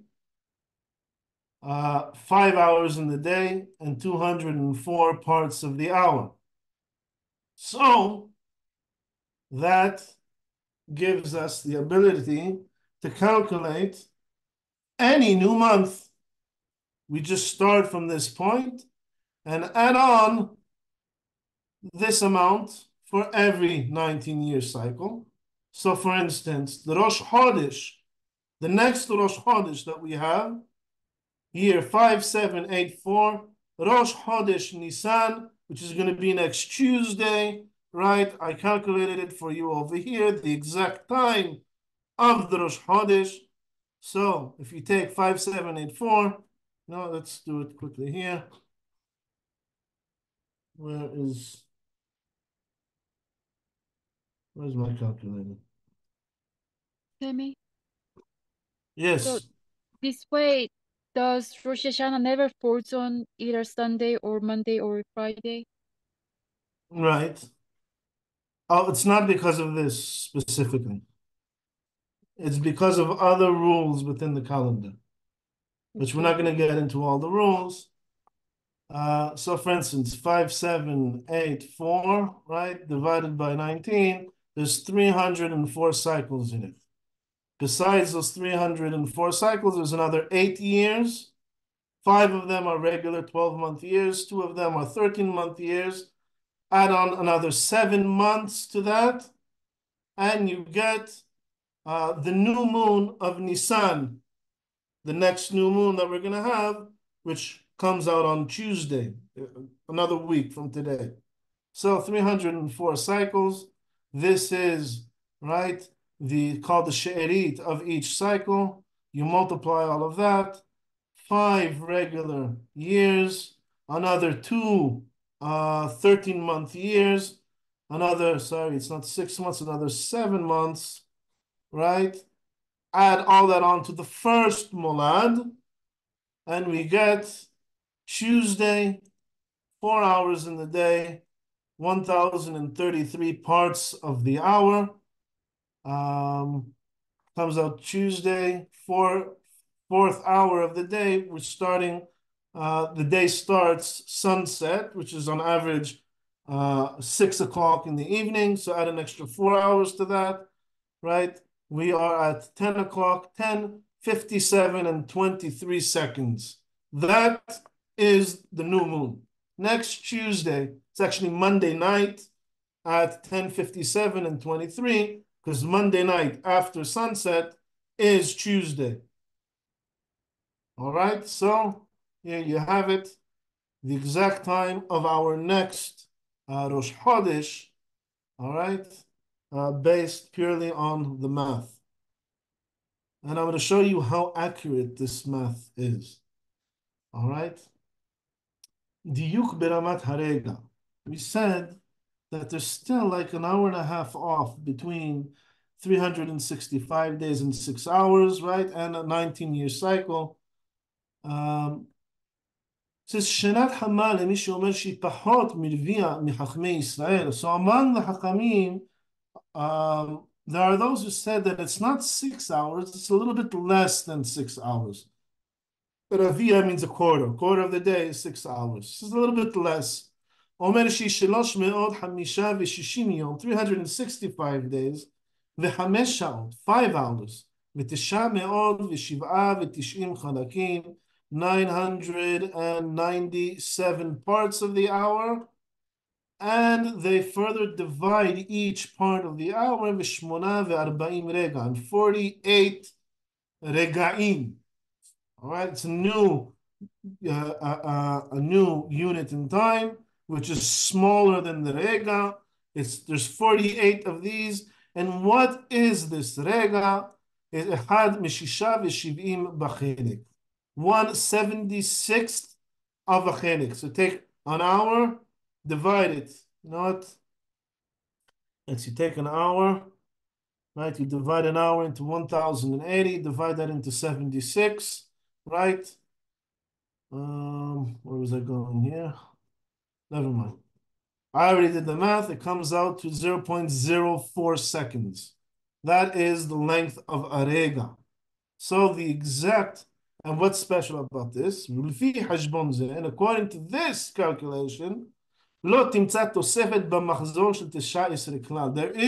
5 hours in the day and 204 parts of the hour. So that gives us the ability to calculate any new month. We just start from this point and add on this amount for every 19-year cycle. So for instance, the Rosh Chodesh, the next Rosh Chodesh that we have, year 5784, Rosh Chodesh Nissan, which is going to be next Tuesday, right? I calculated it for you over here, the exact time of the Rosh Chodesh. So if you take 5784, no, let's do it quickly here. Where's my calculator? Sammy? Yes. So this way, does Rosh Hashanah never falls on either Sunday or Monday or Friday? Right. Oh, it's not because of this specifically. It's because of other rules within the calendar, which we're not going to get into all the rules. So for instance, 5784, right, divided by 19, there's 304 cycles in it. Besides those 304 cycles, there's another 8 years. 5 of them are regular 12-month years. 2 of them are 13-month years. Add on another 7 months to that, and you get the new moon of Nissan, the next new moon that we're going to have, which comes out on Tuesday, another week from today. So 304 cycles. This is, right, called the she'erit of each cycle. You multiply all of that. 5 regular years, another 2 13-month years, sorry, it's not 6 months, another 7 months, right? Add all that on to the first molad, and we get Tuesday, 4 hours in the day, 1,033 parts of the hour. Comes out Tuesday, fourth hour of the day. We're starting, the day starts sunset, which is on average 6 o'clock in the evening. So add an extra 4 hours to that, right? We are at 10 o'clock, 10:57 and 23 seconds. That is the new moon. Next Tuesday, it's actually Monday night at 10:57 and 23, because Monday night after sunset is Tuesday. All right, so here you have it, the exact time of our next Rosh Chodesh, all right, based purely on the math. And I'm going to show you how accurate this math is. All right. Diyuk beramat harega. We said that there's still like an hour and a half off between 365 days and 6 hours, right? And a 19-year cycle. Says Shenat Hamal למי שאומר שהיא פחות מרביע מחכמי ישראל. So among the Hakamim, there are those who said that it's not 6 hours, it's a little bit less than 6 hours. But Ravia means a quarter of the day is 6 hours. It's a little bit less. אומר שהיא 365 יום, 365 days, ו5 שעות, 5 hours, ו997 חלקים, 997 parts of the hour, and they further divide each part of the hour ו48 רגע, and 48 רגעים. All right, it's a new unit in time, which is smaller than the rega. There's 48 of these, and what is this rega? It's אחד משישה ושבעים בחלק. 1/76th of a chelik. So take an hour, divide it. You know what? Let's see, take an hour, right? You divide an hour into 1,080, divide that into 76, right? Where was I going here? Never mind. I already did the math. It comes out to 0.04 seconds. That is the length of a rega. So the exact, and what's special about this? And according to this calculation, there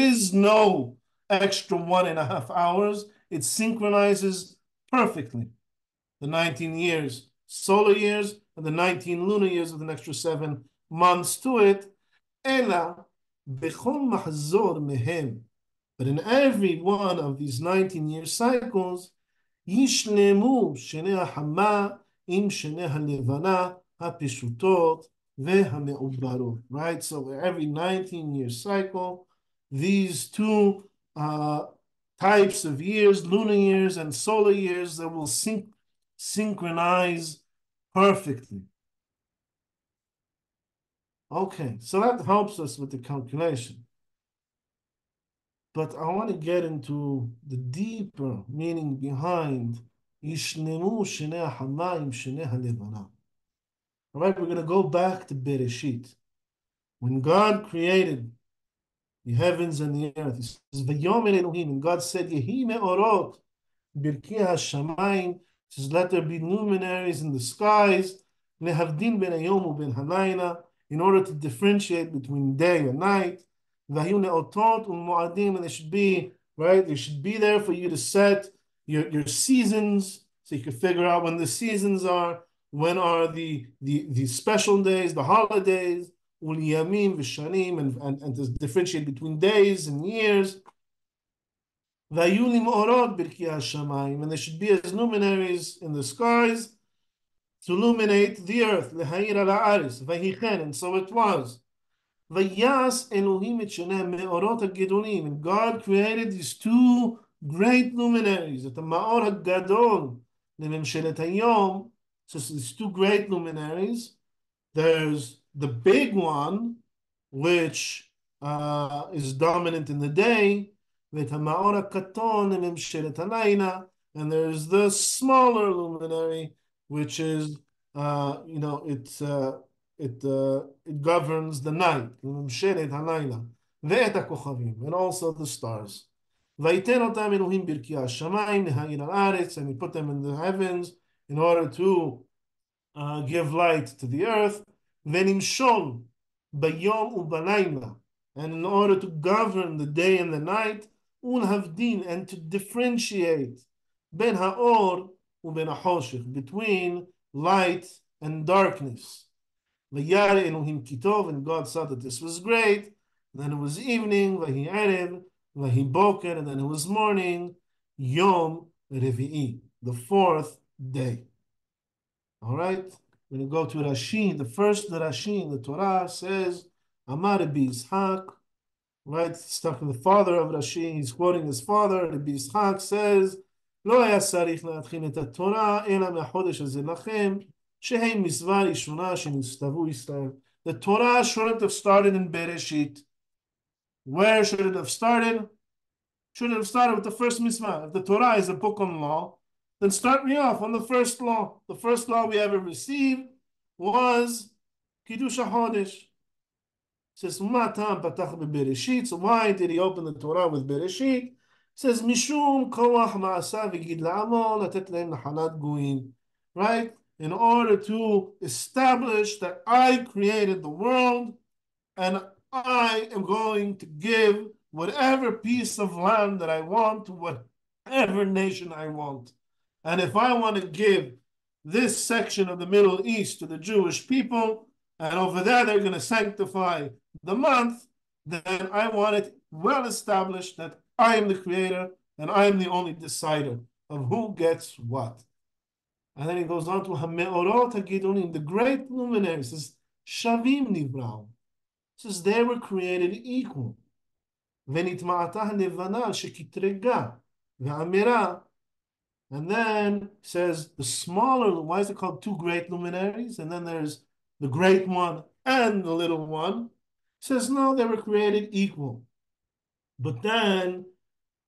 is no extra 1.5 hours. It synchronizes perfectly the 19 years, solar years, and the 19 lunar years with an extra 7 months to it. But in every one of these 19-year cycles, ישלמו שני החמה עם שני הלבנה הפשוטות והמעוברות. Right? So every 19-year cycle, these two types of years, lunar years and solar years, that will synchronize perfectly. Okay, so that helps us with the calculation. But I want to get into the deeper meaning behind Yishnemu Shnei HaMayim Shnei HaLevana. All right, we're going to go back to Bereshit. When God created the heavens and the earth, he says, Vayomer Elohim, and God said, Yehi me'orot birki hashamayim, says, let there be luminaries in the skies, lehavdin ben hayom uben halayla, in order to differentiate between day and night. And they should be, right? They should be there for you to set your seasons, so you can figure out when the seasons are, when are the special days, the holidays, and to differentiate between days and years. והיו לי מאורות ברכי השמיים, and there should be as luminaries in the skies to illuminate the earth, להאיר על הארץ, ויהי כן, and so it was. ויעש אלוהים את שני מאורות הגדולים, and God created these two great luminaries, את המאור הגדול לממשלת היום, so these two great luminaries. There's the big one, which is dominant in the day, ואת המאור הקטון לממשלת הלילה, and there's the smaller luminary, which is, it governs the night, לממשלת הלילה, ואת הכוכבים, and also the stars. ויתן אותם אלוהים ברכי השמיים להאיר על הארץ, and he put them in the heavens in order to give light to the earth, ונמשול ביום ובלילה, and in order to govern the day and the night, ולהבדין, and to differentiate בין האור ובין החושך, between light and darkness. וירא אלוהים כי טוב, and God saw that this was great. Then it was evening, ויהי ערב, ויהי בוקר, and then it was morning, יום רביעי, the fourth day. All right, we're going to go to Rashi. The first Rashi in the Torah says, Amar Rabbi Yitzhak, right? It's talking to the father of Rashi. He's quoting his father. Rabbi Yitzhak says, לא היה צריך להתחיל את התורה, אלא מהחודש הזה לכם, שהיא מצווה ראשונה שנצטוו ישראל. The Torah shouldn't have started in Bereshit. Where should it have started? Should it have started with the first mitzvah? If the Torah is a book on law, then start me off on the first law. The first law we ever received was Kiddush HaChodesh. It says, so why did he open the Torah with Bereshit? It says, Mishum koach ma'asa v'gid la'amo latet lehem nachalat guim. Right? In order to establish that I created the world and I am going to give whatever piece of land that I want to whatever nation I want. And if I want to give this section of the Middle East to the Jewish people, and over there they're going to sanctify the month, then I want it well established that I am the creator and I am the only decider of who gets what. And then he goes on to Hameorot HaGidolim, the great luminaries, says, Shavim Nivrao. Says they were created equal. ונטמעתה הלבנה שכתרגה והאמירה. And then says the smaller, why is it called two great luminaries? And then there's the great one and the little one. It says no, they were created equal. But then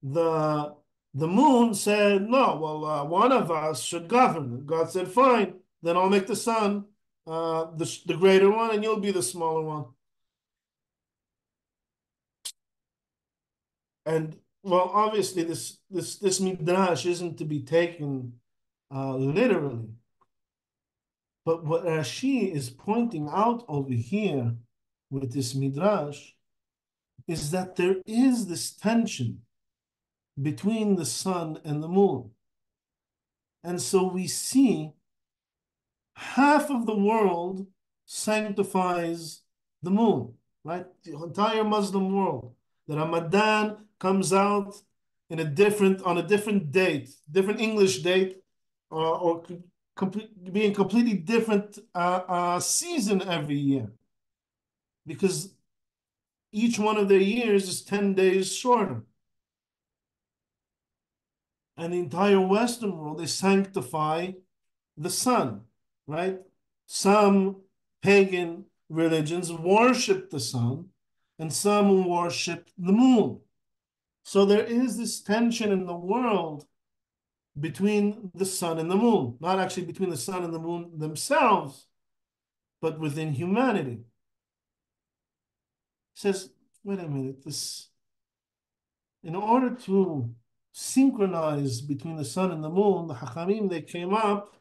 the moon said, no, well, one of us should govern. God said, fine, then I'll make the sun the greater one and you'll be the smaller one. And well, obviously, this midrash isn't to be taken literally. But what Rashi is pointing out over here with this midrash is that there is this tension between the sun and the moon. And so we see half of the world sanctifies the moon, right? The entire Muslim world. The Ramadan comes out on a different date, different English date, or being completely different season every year, because each one of their years is 10 days shorter. And the entire Western world, they sanctify the sun, right? Some pagan religions worship the sun, and some worship the moon. So there is this tension in the world between the sun and the moon, not actually between the sun and the moon themselves, but within humanity. It says, wait a minute, in order to synchronize between the sun and the moon, the Hachamim, they came up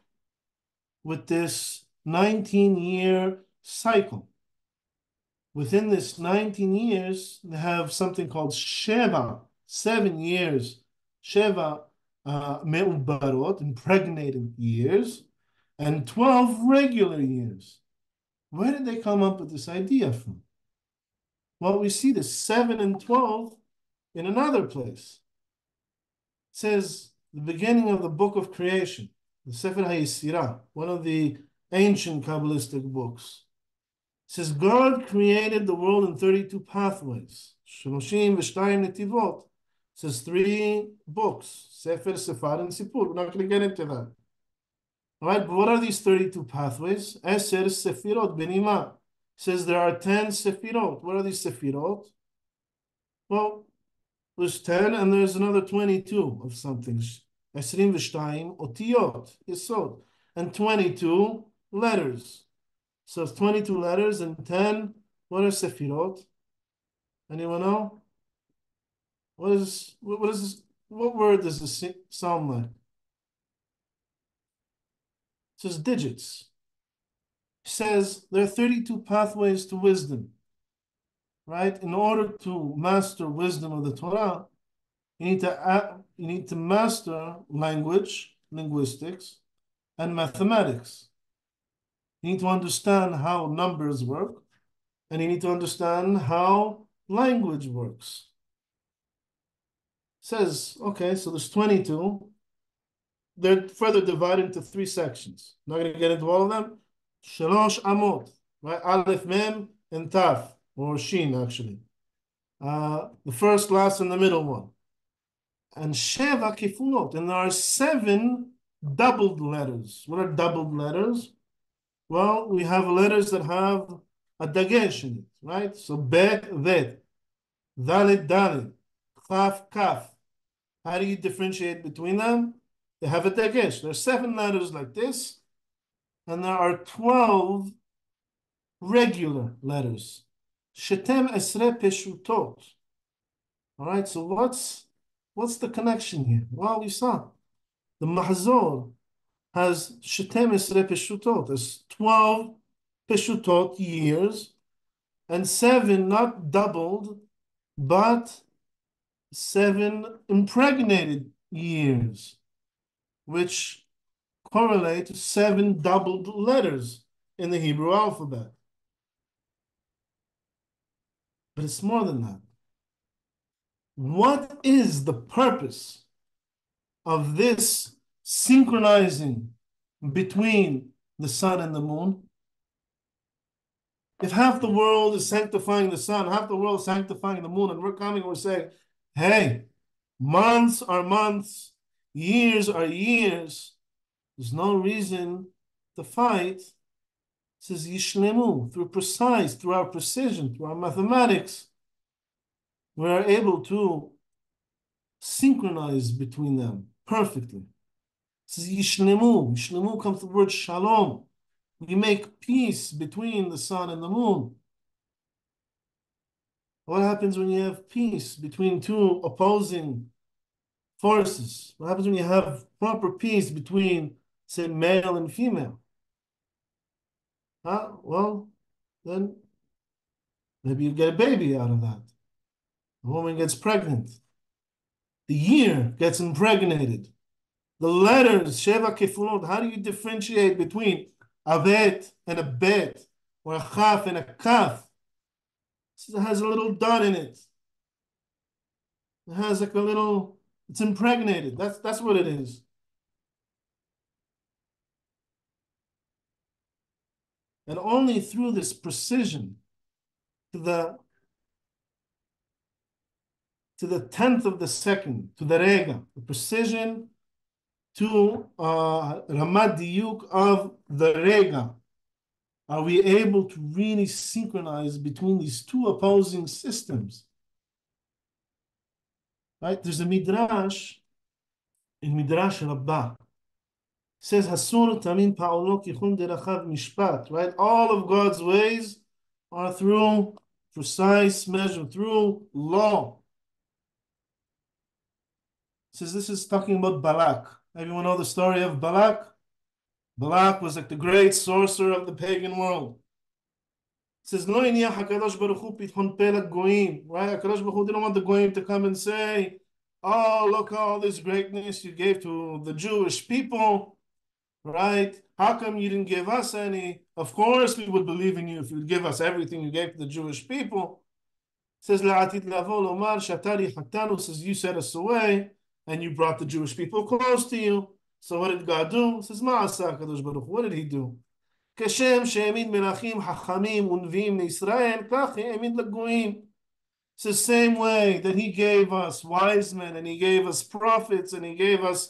with this 19-year cycle. Within this 19 years, they have something called Sheva, 7 years, Sheva me'ubarot, impregnated years, and 12 regular years. Where did they come up with this idea from? Well, we see the 7 and 12 in another place. says the beginning of the book of creation, the Sefer HaYisirah, one of the ancient Kabbalistic books. It says God created the world in 32 pathways. Shloshim v'shtayim netivot. It says 3 books, Sefer, Sefar, and Sipur. We're not going to get into that. All right, but what are these 32 pathways? Eser Sefirot Benima. Says there are 10 Sefirot. What are these Sefirot? Well, there's 10 and there's another 22 of something. Esrim v'shtayim otiyot, yesod. And 22 letters. So it's 22 letters and 10, what are Sefirot? Anyone know? What is this? What word does this sound like? It says digits. It says there are 32 pathways to wisdom. Right? In order to master wisdom of the Torah, you need to master language, linguistics, and mathematics. You need to understand how numbers work, and you need to understand how language works. It says, okay, so there's 22. They're further divided into 3 sections. I'm not going to get into all of them. Shalosh Amot, right? Aleph, Mem, and Taf. Or Shin, actually. The first, last, and the middle one. And Sheva Kifunot. And there are 7 doubled letters. What are doubled letters? Well, we have letters that have a dagesh in it, right? So Bet, Vet, Dalet, Dalet, Chaf, Kaf. How do you differentiate between them? They have a dagesh. There are 7 letters like this. And there are 12 regular letters. Shetem esre peshutot. All right, so what's the connection here? Well, we saw the Mahzor has shetem esre peshutot. There's 12 peshutot years, and 7 not doubled, but 7 impregnated years, which correlate to 7 doubled letters in the Hebrew alphabet. But it's more than that. What is the purpose of this synchronizing between the sun and the moon? If half the world is sanctifying the sun, half the world is sanctifying the moon, and we're coming and we're saying, hey, months are months, years are years, there's no reason to fight. It says Yishlemu, through our precision, through our mathematics, we are able to synchronize between them perfectly. It says Yishlemu. Yishlemu comes from the word shalom. We make peace between the sun and the moon. What happens when you have peace between 2 opposing forces? What happens when you have proper peace between, say, male and female? Well, then maybe you get a baby out of that. The woman gets pregnant. The year gets impregnated. The letters, Sheva Kefulot, how do you differentiate between a bet and a bet, or a chaf and a kaf? It has a little dot in it. It has like a little, it's impregnated. That's what it is. And only through this precision to the 10th of the second, to the rega, the precision to Ramad Diyuk of the rega, are we able to really synchronize between these 2 opposing systems? Right? There's a midrash in Midrash Rabbah. It says, Hasur tamin pa'olo kichun derachav mishpat. Right? All of God's ways are through precise measure, through law. It says this is talking about Balak. Everyone know the story of Balak? Balak was like the great sorcerer of the pagan world. It says, Lo iniyah HaKadosh Baruch Hu pithon pelak goyim. Right? HaKadosh Baruch Hu didn't want the goyim to come and say, oh, look at all this greatness you gave to the Jewish people. Right? How come you didn't give us any? Of course we would believe in you if you would give us everything you gave to the Jewish people. It says, La'atit lavo lomar shatari hatanu, says, you set us away. and you brought the Jewish people close to you. So what did God do? It says, Ma'asa Kadosh Baruch. What did he do? כשם שהעמיד מלכים חכמים ונביאים לישראל, כך העמיד לגויים. It's the same way that he gave us wise men, and he gave us prophets, and he gave that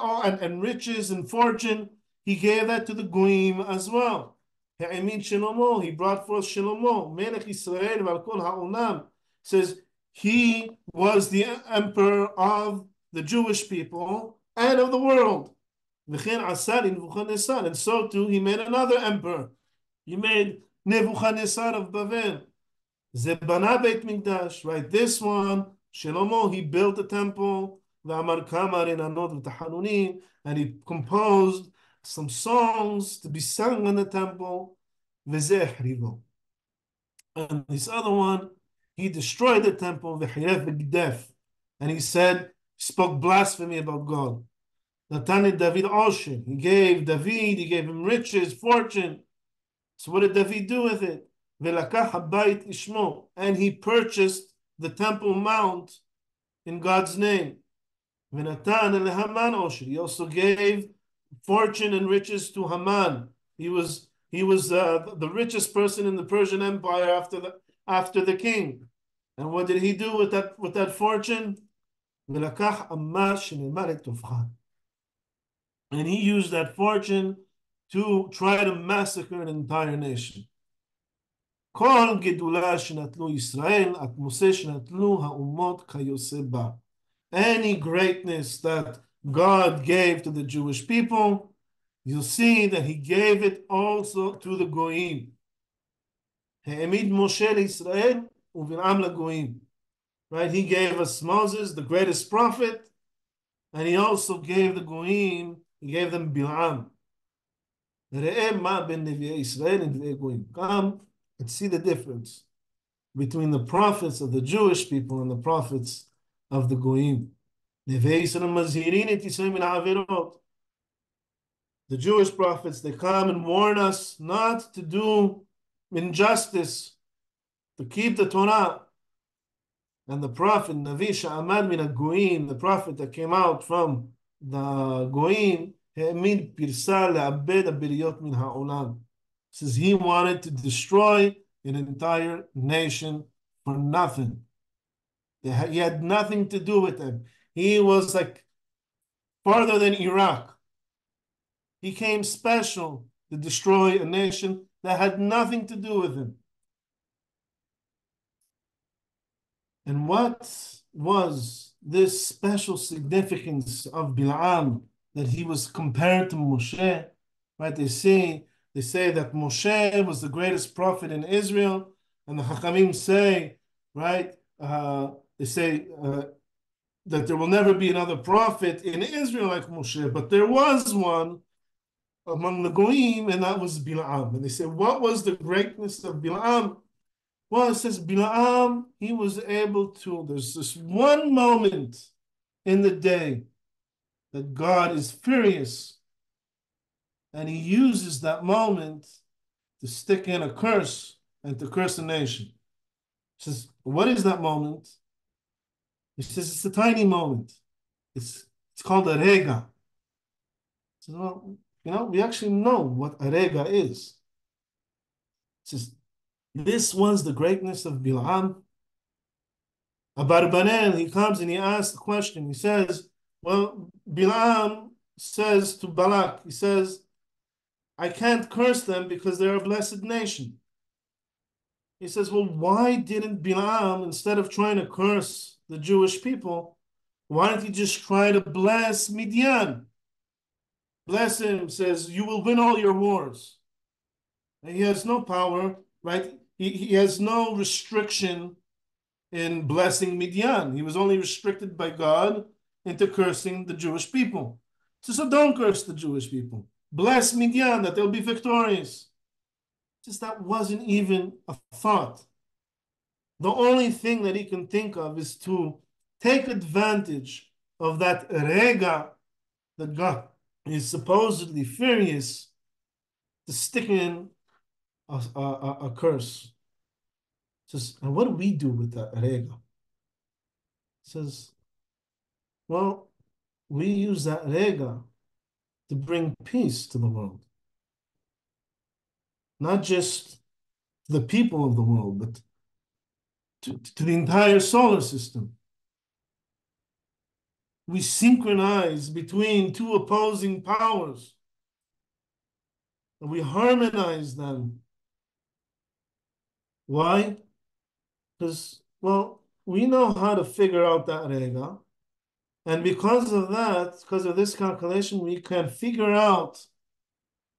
all, and riches and fortune. He gave that to the goyim as well. He brought forth Shlomo, Melech Israel v'al kol ha'olam. Says he was the emperor of the Jewish people and of the world. And so too he made another emperor. He made Nebuchadnezzar of Babel. Zebana Beit Mikdash, right? This one, Shlomo, he built a temple, and he composed some songs to be sung in the temple. And this other one, he destroyed the temple, and he spoke blasphemy about God. Natani David Oshin, he gave him riches, fortune. So what did David do with it? And he purchased the Temple Mount in God's name. He also gave fortune and riches to Haman. He was the richest person in the Persian Empire after the king. And what did he do with that fortune? And he used that fortune to try to massacre an entire nation. כל גדולה שנטלו ישראל, התמוסה שנטלו האומות כיוסה בה. Any greatness that God gave to the Jewish people, you'll see that he gave it also to the goyim. העמיד משה לישראל ובלעם לגויים. Right? He gave us Moses, the greatest prophet, and he also gave the goyim, he gave them Bil'am. ראה מה בין נביאי ישראל לנביאי גויים. Come and see the difference between the prophets of the Jewish people and the prophets of the goyim. נביאי ישראל מזהירים את ישראל מן העבירות. The Jewish prophets, they come and warn us not to do injustice, to keep the Torah. And the prophet, Navi Sha'amad min ha-goyim, the prophet that came out from the goyim, העמיד פרסה לעבד הבריות מן העולם. Says he wanted to destroy an entire nation for nothing. He had nothing to do with them. He was like farther than Iraq. He came special to destroy a nation that had nothing to do with him. And what was this special significance of Bil'am, that he was compared to Moshe? Right? They say that Moshe was the greatest prophet in Israel, and the Chachamim say, right? They say that there will never be another prophet in Israel like Moshe, but there was one among the Goyim, and that was Bil'am. And they say, what was the greatness of Bil'am? Well, it says Bil'am, he was able to, there's this one moment in the day that God is furious, and he uses that moment to stick in a curse and to curse a nation. He says, what is that moment? He says, it's a tiny moment. It's called a rega. He says, well, we actually know what a rega is. He says, this was the greatness of Bil'am. Abarbanel, he comes and he asks the question. He says, well, Bil'am says to Balak, he says, I can't curse them because they're a blessed nation. He says, well, why didn't Bil'am, instead of trying to curse the Jewish people, why didn't he just try to bless Midian? Bless him, says, you will win all your wars. And he has no power, right? He has no restriction in blessing Midian. He was only restricted by God into cursing the Jewish people. So don't curse the Jewish people. Bless Midian, that they'll be victorious. Just that wasn't even a thought. The only thing that he can think of is to take advantage of that rega that God is supposedly furious to stick in a curse. Just, and what do we do with that rega? says, well, we use that rega to bring peace to the world. Not just to the people of the world, but to the entire solar system. We synchronize between two opposing powers, and we harmonize them. Why? Because, well, we know how to figure out that rega. And because of that, because of this calculation, we can figure out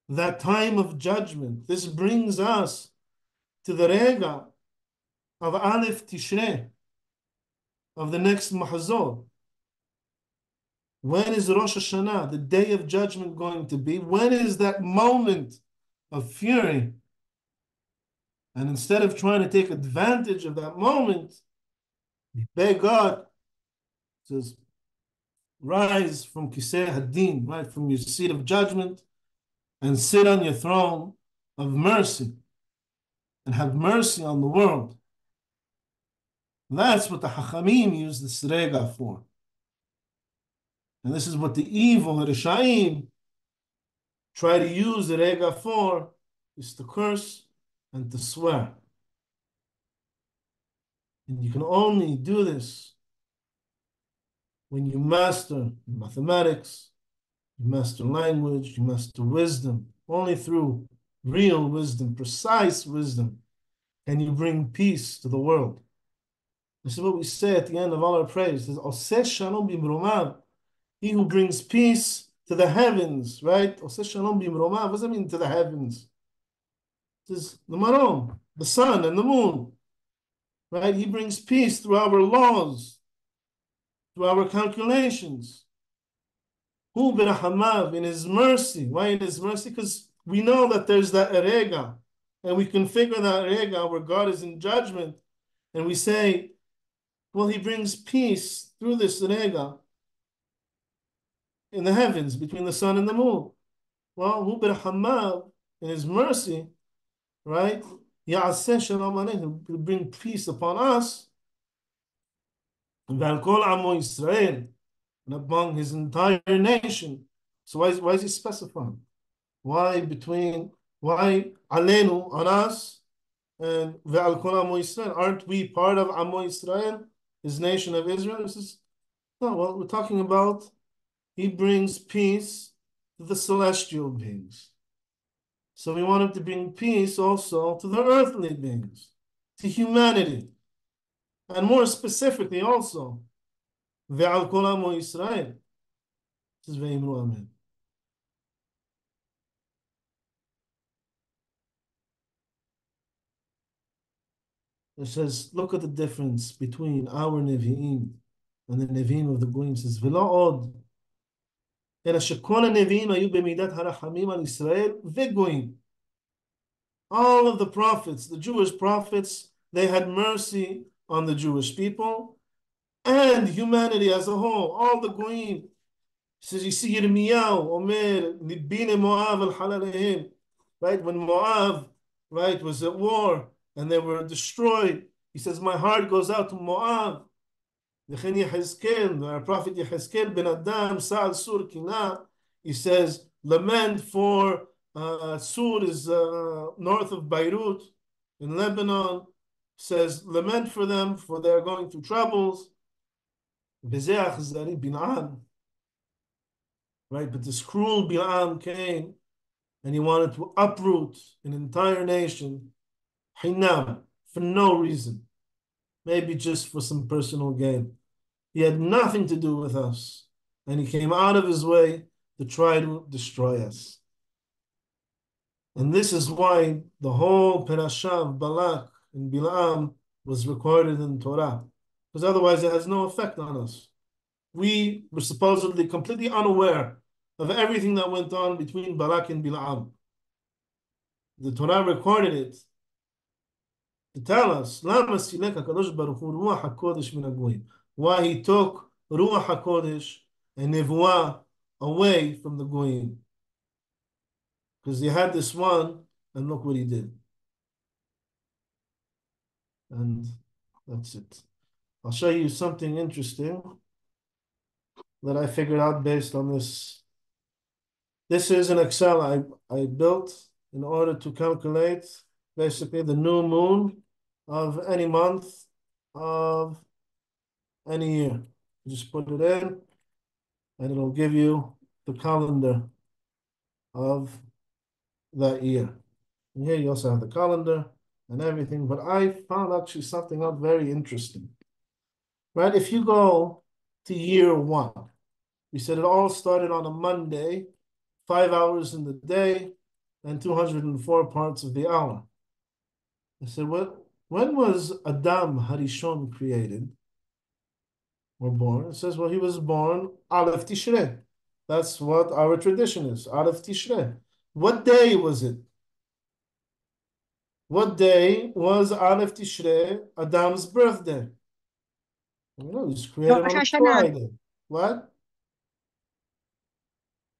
that time of judgment. This brings us to the rega of Aleph Tishrei, of the next Mahazor. When is Rosh Hashanah, the day of judgment, going to be? When is that moment of fury? And instead of trying to take advantage of that moment, we beg God, says, rise from Kisei Hadin, right, from your seat of judgment, and sit on your throne of mercy, and have mercy on the world. And that's what the Hachamim use the Rega for. And this is what the evil Rishaim try to use the Rega for, is to curse and to swear. And you can only do this when you master mathematics, you master language, you master wisdom. Only through real wisdom, precise wisdom, can you bring peace to the world. This is what we say at the end of all our prayers. It says, Oseh shalom bimromav. He who brings peace to the heavens, right? Oseh shalom bimromav. What does that mean, to the heavens? It says the marom, the sun and the moon, right? He brings peace through our laws, through our calculations. Hu birahamav, in his mercy. Why in his mercy? Because we know that there's that erega, and we can figure that erega where God is in judgment, and we say, well, he brings peace through this erega in the heavens between the sun and the moon. Well, Hu birahamav, in his mercy, right? Ya'aseh shalom aleichem, will bring peace upon us. V'al kol amo Yisrael, and among his entire nation. So why is he specifying? Why alenu, on us, and ve'al kol amo Yisrael? Aren't we part of Amo Yisrael, his nation of Israel? This is, no, well, we're talking about he brings peace to the celestial beings. So we want him to bring peace also to the earthly beings, to humanity. And more specifically also, ve'al kol amo Yisrael. This is ve'imru amen. It says, look at the difference between our Nevi'im and the Nevi'im of the Goyim. It says, V'lo od, אלא שכל הנביאים היו במידת הרחמים על ישראל וגויים. All of the prophets, the Jewish prophets, they had mercy on the Jewish people and humanity as a whole, all the Goyim. Says, you see Yirmiyahu, Omer, Nibine Moav al Halalehim, right? When Moav, right, was at war and they were destroyed, he says, my heart goes out to Moav. V'chen Yehezkel, our prophet Yehezkel ben Adam, Sa'al Sur Kina, he says, lament for Sur is north of Beirut in Lebanon, says, lament for them, for they are going through troubles. V'zeh Achzari Bin'an. Right, but this cruel Bilam came and he wanted to uproot an entire nation, Hinam, for no reason, maybe just for some personal gain. He had nothing to do with us, and he came out of his way to try to destroy us. And this is why the whole parasha of Balak and Bilam was recorded in Torah, because otherwise it has no effect on us. We were supposedly completely unaware of everything that went on between Balak and Bilam. The Torah recorded it to tell us why he took Ruach HaKodesh and Nevuah away from the Goyim. Because he had this one, and look what he did. And that's it. I'll show you something interesting that I figured out based on this. This is an Excel I built in order to calculate basically the new moon of any month of any year. You just put it in, and it'll give you the calendar of that year. And here you also have the calendar and everything, but I found actually something out very interesting. Right? If you go to year one, we said it all started on a Monday, 5 hours in the day, and 204 parts of the hour. I said, when was Adam Harishon created or born? It says, well, he was born Aleph Tishrei. That's what our tradition is, Aleph Tishrei. What day was it? What day was Aleph Tishrei, Adam's birthday? You know, he was created Rosh on a Hashanah. Friday. What?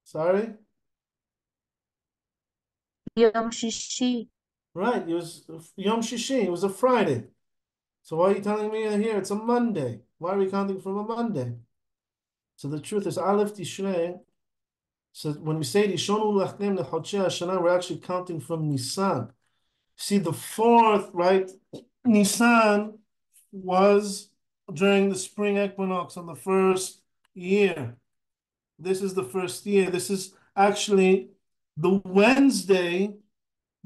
Sorry? Yom Shishi. Right, it was Yom Shishi. It was a Friday. So why are you telling me here it's a Monday? Why are we counting from a Monday? So the truth is, Aleph Tishrei. So when we say Rishonu Lachnem Lechodshei Hashanah, we're actually counting from Nisan. See, the fourth, right? Nisan was during the spring equinox on the first year. This is the first year. This is actually the Wednesday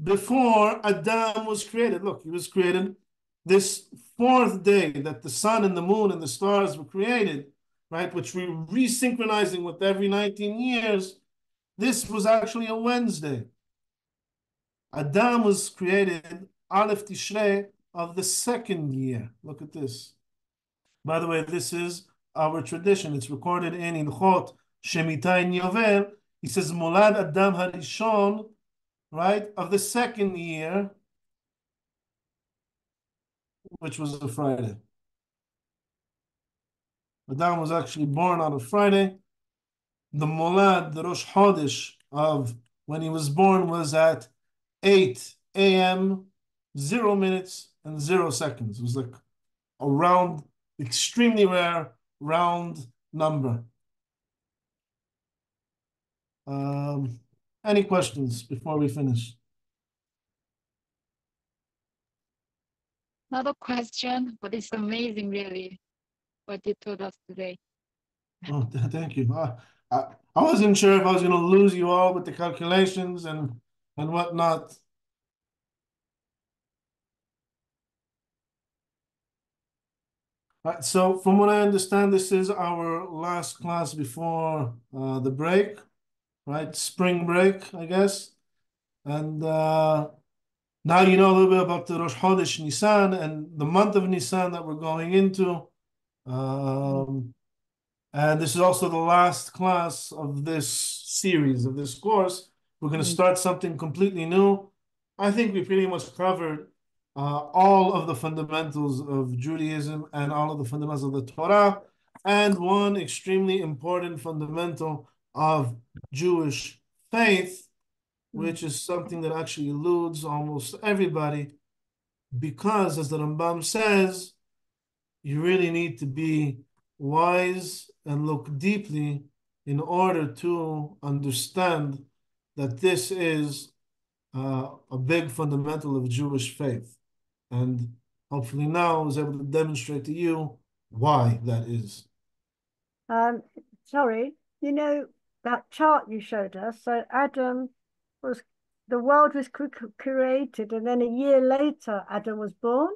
before Adam was created. Look, he was created this fourth day that the sun and the moon and the stars were created, right? Which we're resynchronizing with every 19 years. This was actually a Wednesday. Adam was created Aleph Tishrei of the second year. Look at this. By the way, this is our tradition. It's recorded in Ilchot Shemitah in Yovel. He says, Molad Adam Harishon, right, of the second year, which was a Friday. Adam was actually born on a Friday. The Molad, the Rosh Chodesh of when he was born was at 8 a.m., 0 minutes and 0 seconds. It was like a round, extremely rare round number. Any questions before we finish? Not a question, but it's amazing, really, what you told us today. Oh, thank you. I wasn't sure if I was going to lose you all with the calculations and whatnot. Right, so from what I understand, this is our last class before the break, right? Spring break, I guess. And now you know a little bit about the Rosh Chodesh Nissan and the month of Nissan that we're going into. And this is also the last class of this series, of this course. We're going to start something completely new. I think we pretty much covered all of the fundamentals of Judaism and all of the fundamentals of the Torah, and one extremely important fundamental of Jewish faith, which is something that actually eludes almost everybody, because as the Rambam says, you really need to be wise and look deeply in order to understand that this is a big fundamental of Jewish faith. And hopefully now I was able to demonstrate to you why that is. Sorry, you know that chart you showed us. So Adam was, the world was created, and then a year later, Adam was born.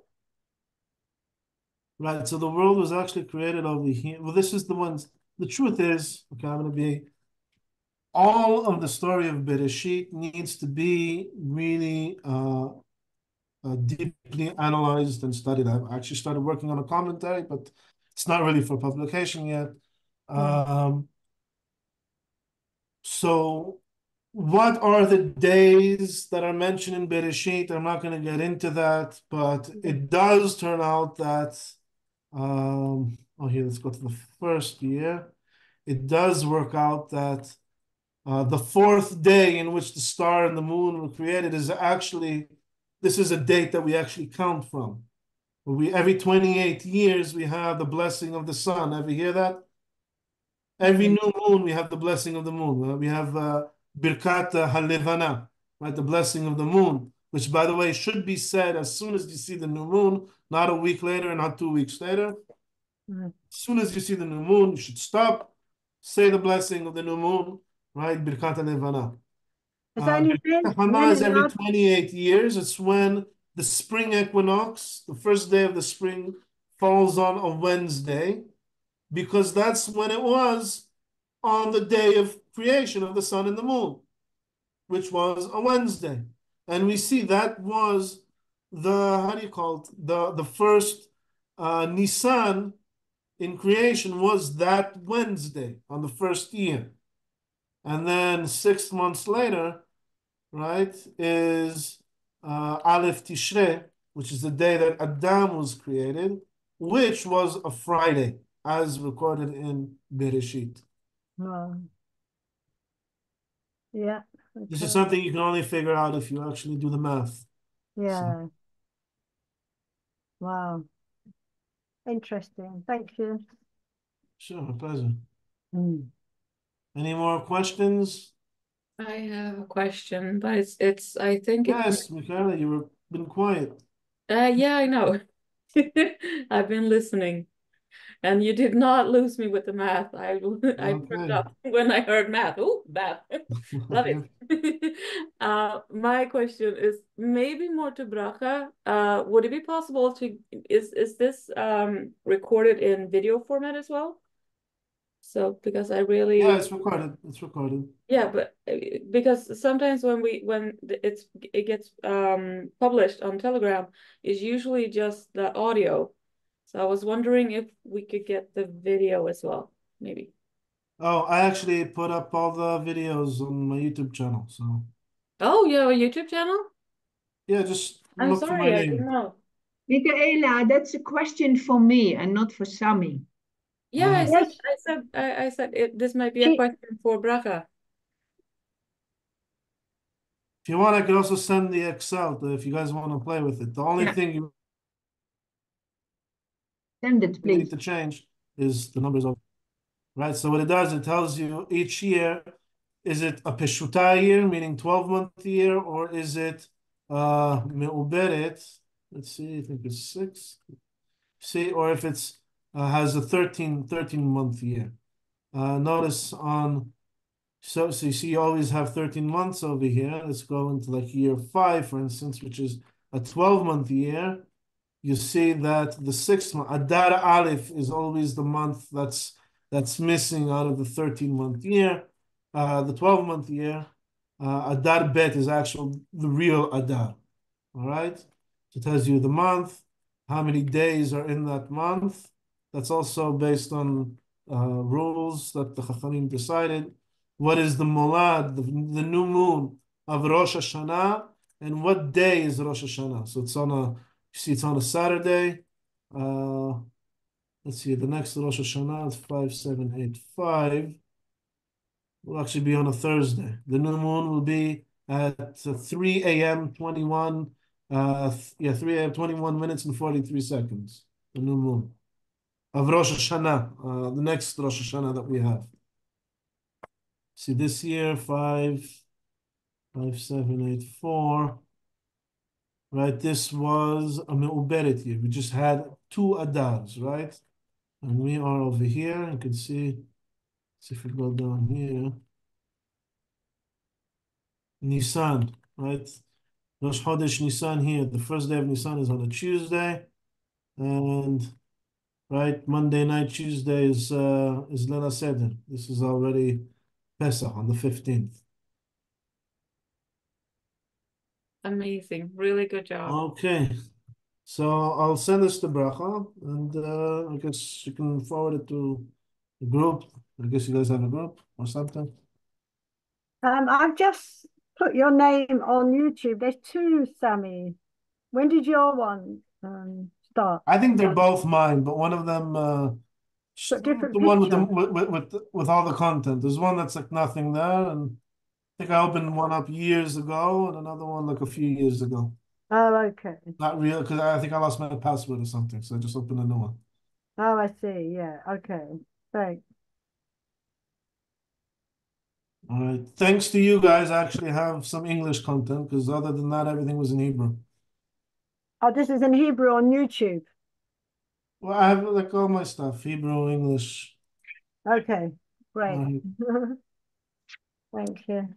Right, so the world was actually created over here. Well, this is the ones, the truth is, okay, I'm going to be, all of the story of Bereshit needs to be really deeply analyzed and studied. I've actually started working on a commentary, but it's not really for publication yet. So what are the days that are mentioned in Bereshit? I'm not going to get into that, but it does turn out that, here, let's go to the first year. It does work out that the fourth day in which the star and the moon were created is actually, this is a date that we actually count from. Every 28 years we have the blessing of the sun. Ever hear that? Every new moon we have the blessing of the moon. We have Birkat Halevana, right? The blessing of the moon, which by the way should be said as soon as you see the new moon, not a week later, not 2 weeks later. Mm. As soon as you see the new moon, you should stop, say the blessing of the new moon, right? Birkat Halevana. It's only Birkat men Hana is every allowed. 28 years. It's when the spring equinox, the first day of the spring, falls on a Wednesday, because that's when it was on the day of creation of the sun and the moon, which was a Wednesday. And we see that was how do you call it? The first Nissan in creation was that Wednesday on the first year. And then 6 months later, right, is Aleph Tishrei, which is the day that Adam was created, which was a Friday, as recorded in Bereshit. Oh. Yeah. This is Okay. something you can only figure out if you actually do the math. Yeah. Wow. Interesting. Thank you. Sure, a pleasure. Mm. Any more questions? I have a question, but it's I think it Yes, Michaela, you've been quiet. yeah, I know. I've been listening. And you did not lose me with the math. I perked Okay. up when I heard math. Oh, math. Love it. My question is maybe more to Bracha. Would it be possible to is this recorded in video format as well? So because I really Yeah, it's recorded. It's recorded. yeah, but because sometimes when it gets published on Telegram, it's usually just the audio. So I was wondering if we could get the video as well, maybe. Oh, I actually put up all the videos on my YouTube channel. So Oh, you have a YouTube channel? yeah, just I'm look for my sorry, I didn't name. know. Michaela, that's a question for me and not for Sami. Yeah, I Uh, said this might be a She, question for Bracha. if you want, I could also send the Excel if you guys want to play with it. The only Yeah. thing you Send it, need please. to change is the numbers of, right? So what it does, it tells you each year, is it a Peshuta year, meaning 12-month year, or is it Me'uberet? Let's see, I think it's 6. See, or if it's has a 13-month year. Notice on, so you see you always have 13 months over here. Let's go into like year 5, for instance, which is a 12-month year. You see that the 6th month, Adar Aleph, is always the month that's missing out of the 13-month year. The 12-month year, Adar Bet is the real Adar. All right? So it tells you the month, how many days are in that month. That's also based on rules that the Chachamim decided. What is the Molad, the new moon of Rosh Hashanah, and what day is Rosh Hashanah? So it's on a Saturday. Let's see, the next Rosh Hashanah is 5785. Will actually be on a Thursday. The new moon will be at 3 a.m. 21 3 a.m. 21 minutes and 43 seconds. The new moon of Rosh Hashanah, the next Rosh Hashanah that we have. See, this year, 5784, right? This was a Me'uberet year. We just had 2 Adars, right? And we are over here. You can see if we go down here. Nissan, right? Rosh Chodesh Nissan here. The first day of Nissan is on a Tuesday. And right, Monday night, Tuesday is Leila Seder. This is already Pesach on the 15th. Amazing. Really good job. Okay. So I'll send this to Bracha, and I guess you can forward it to the group. I guess you guys have a group or something. I've just put your name on YouTube. There's 2 Sammy. When did your one start? I think they're both mine, but one of them, Got different the one with picture. with all the content. There's one that's like nothing there, and I think I opened one up years ago, and another one like a few years ago. Oh, okay. Not real, because I think I lost my password or something, so I just opened a new one. Oh, I see. Yeah. Okay. Thanks. All right. Thanks to you guys, I actually have some English content, because other than that, everything was in Hebrew. Oh, this is in Hebrew on YouTube. Well, I have like all my stuff, Hebrew, English. Okay. Great. All right. Thank you.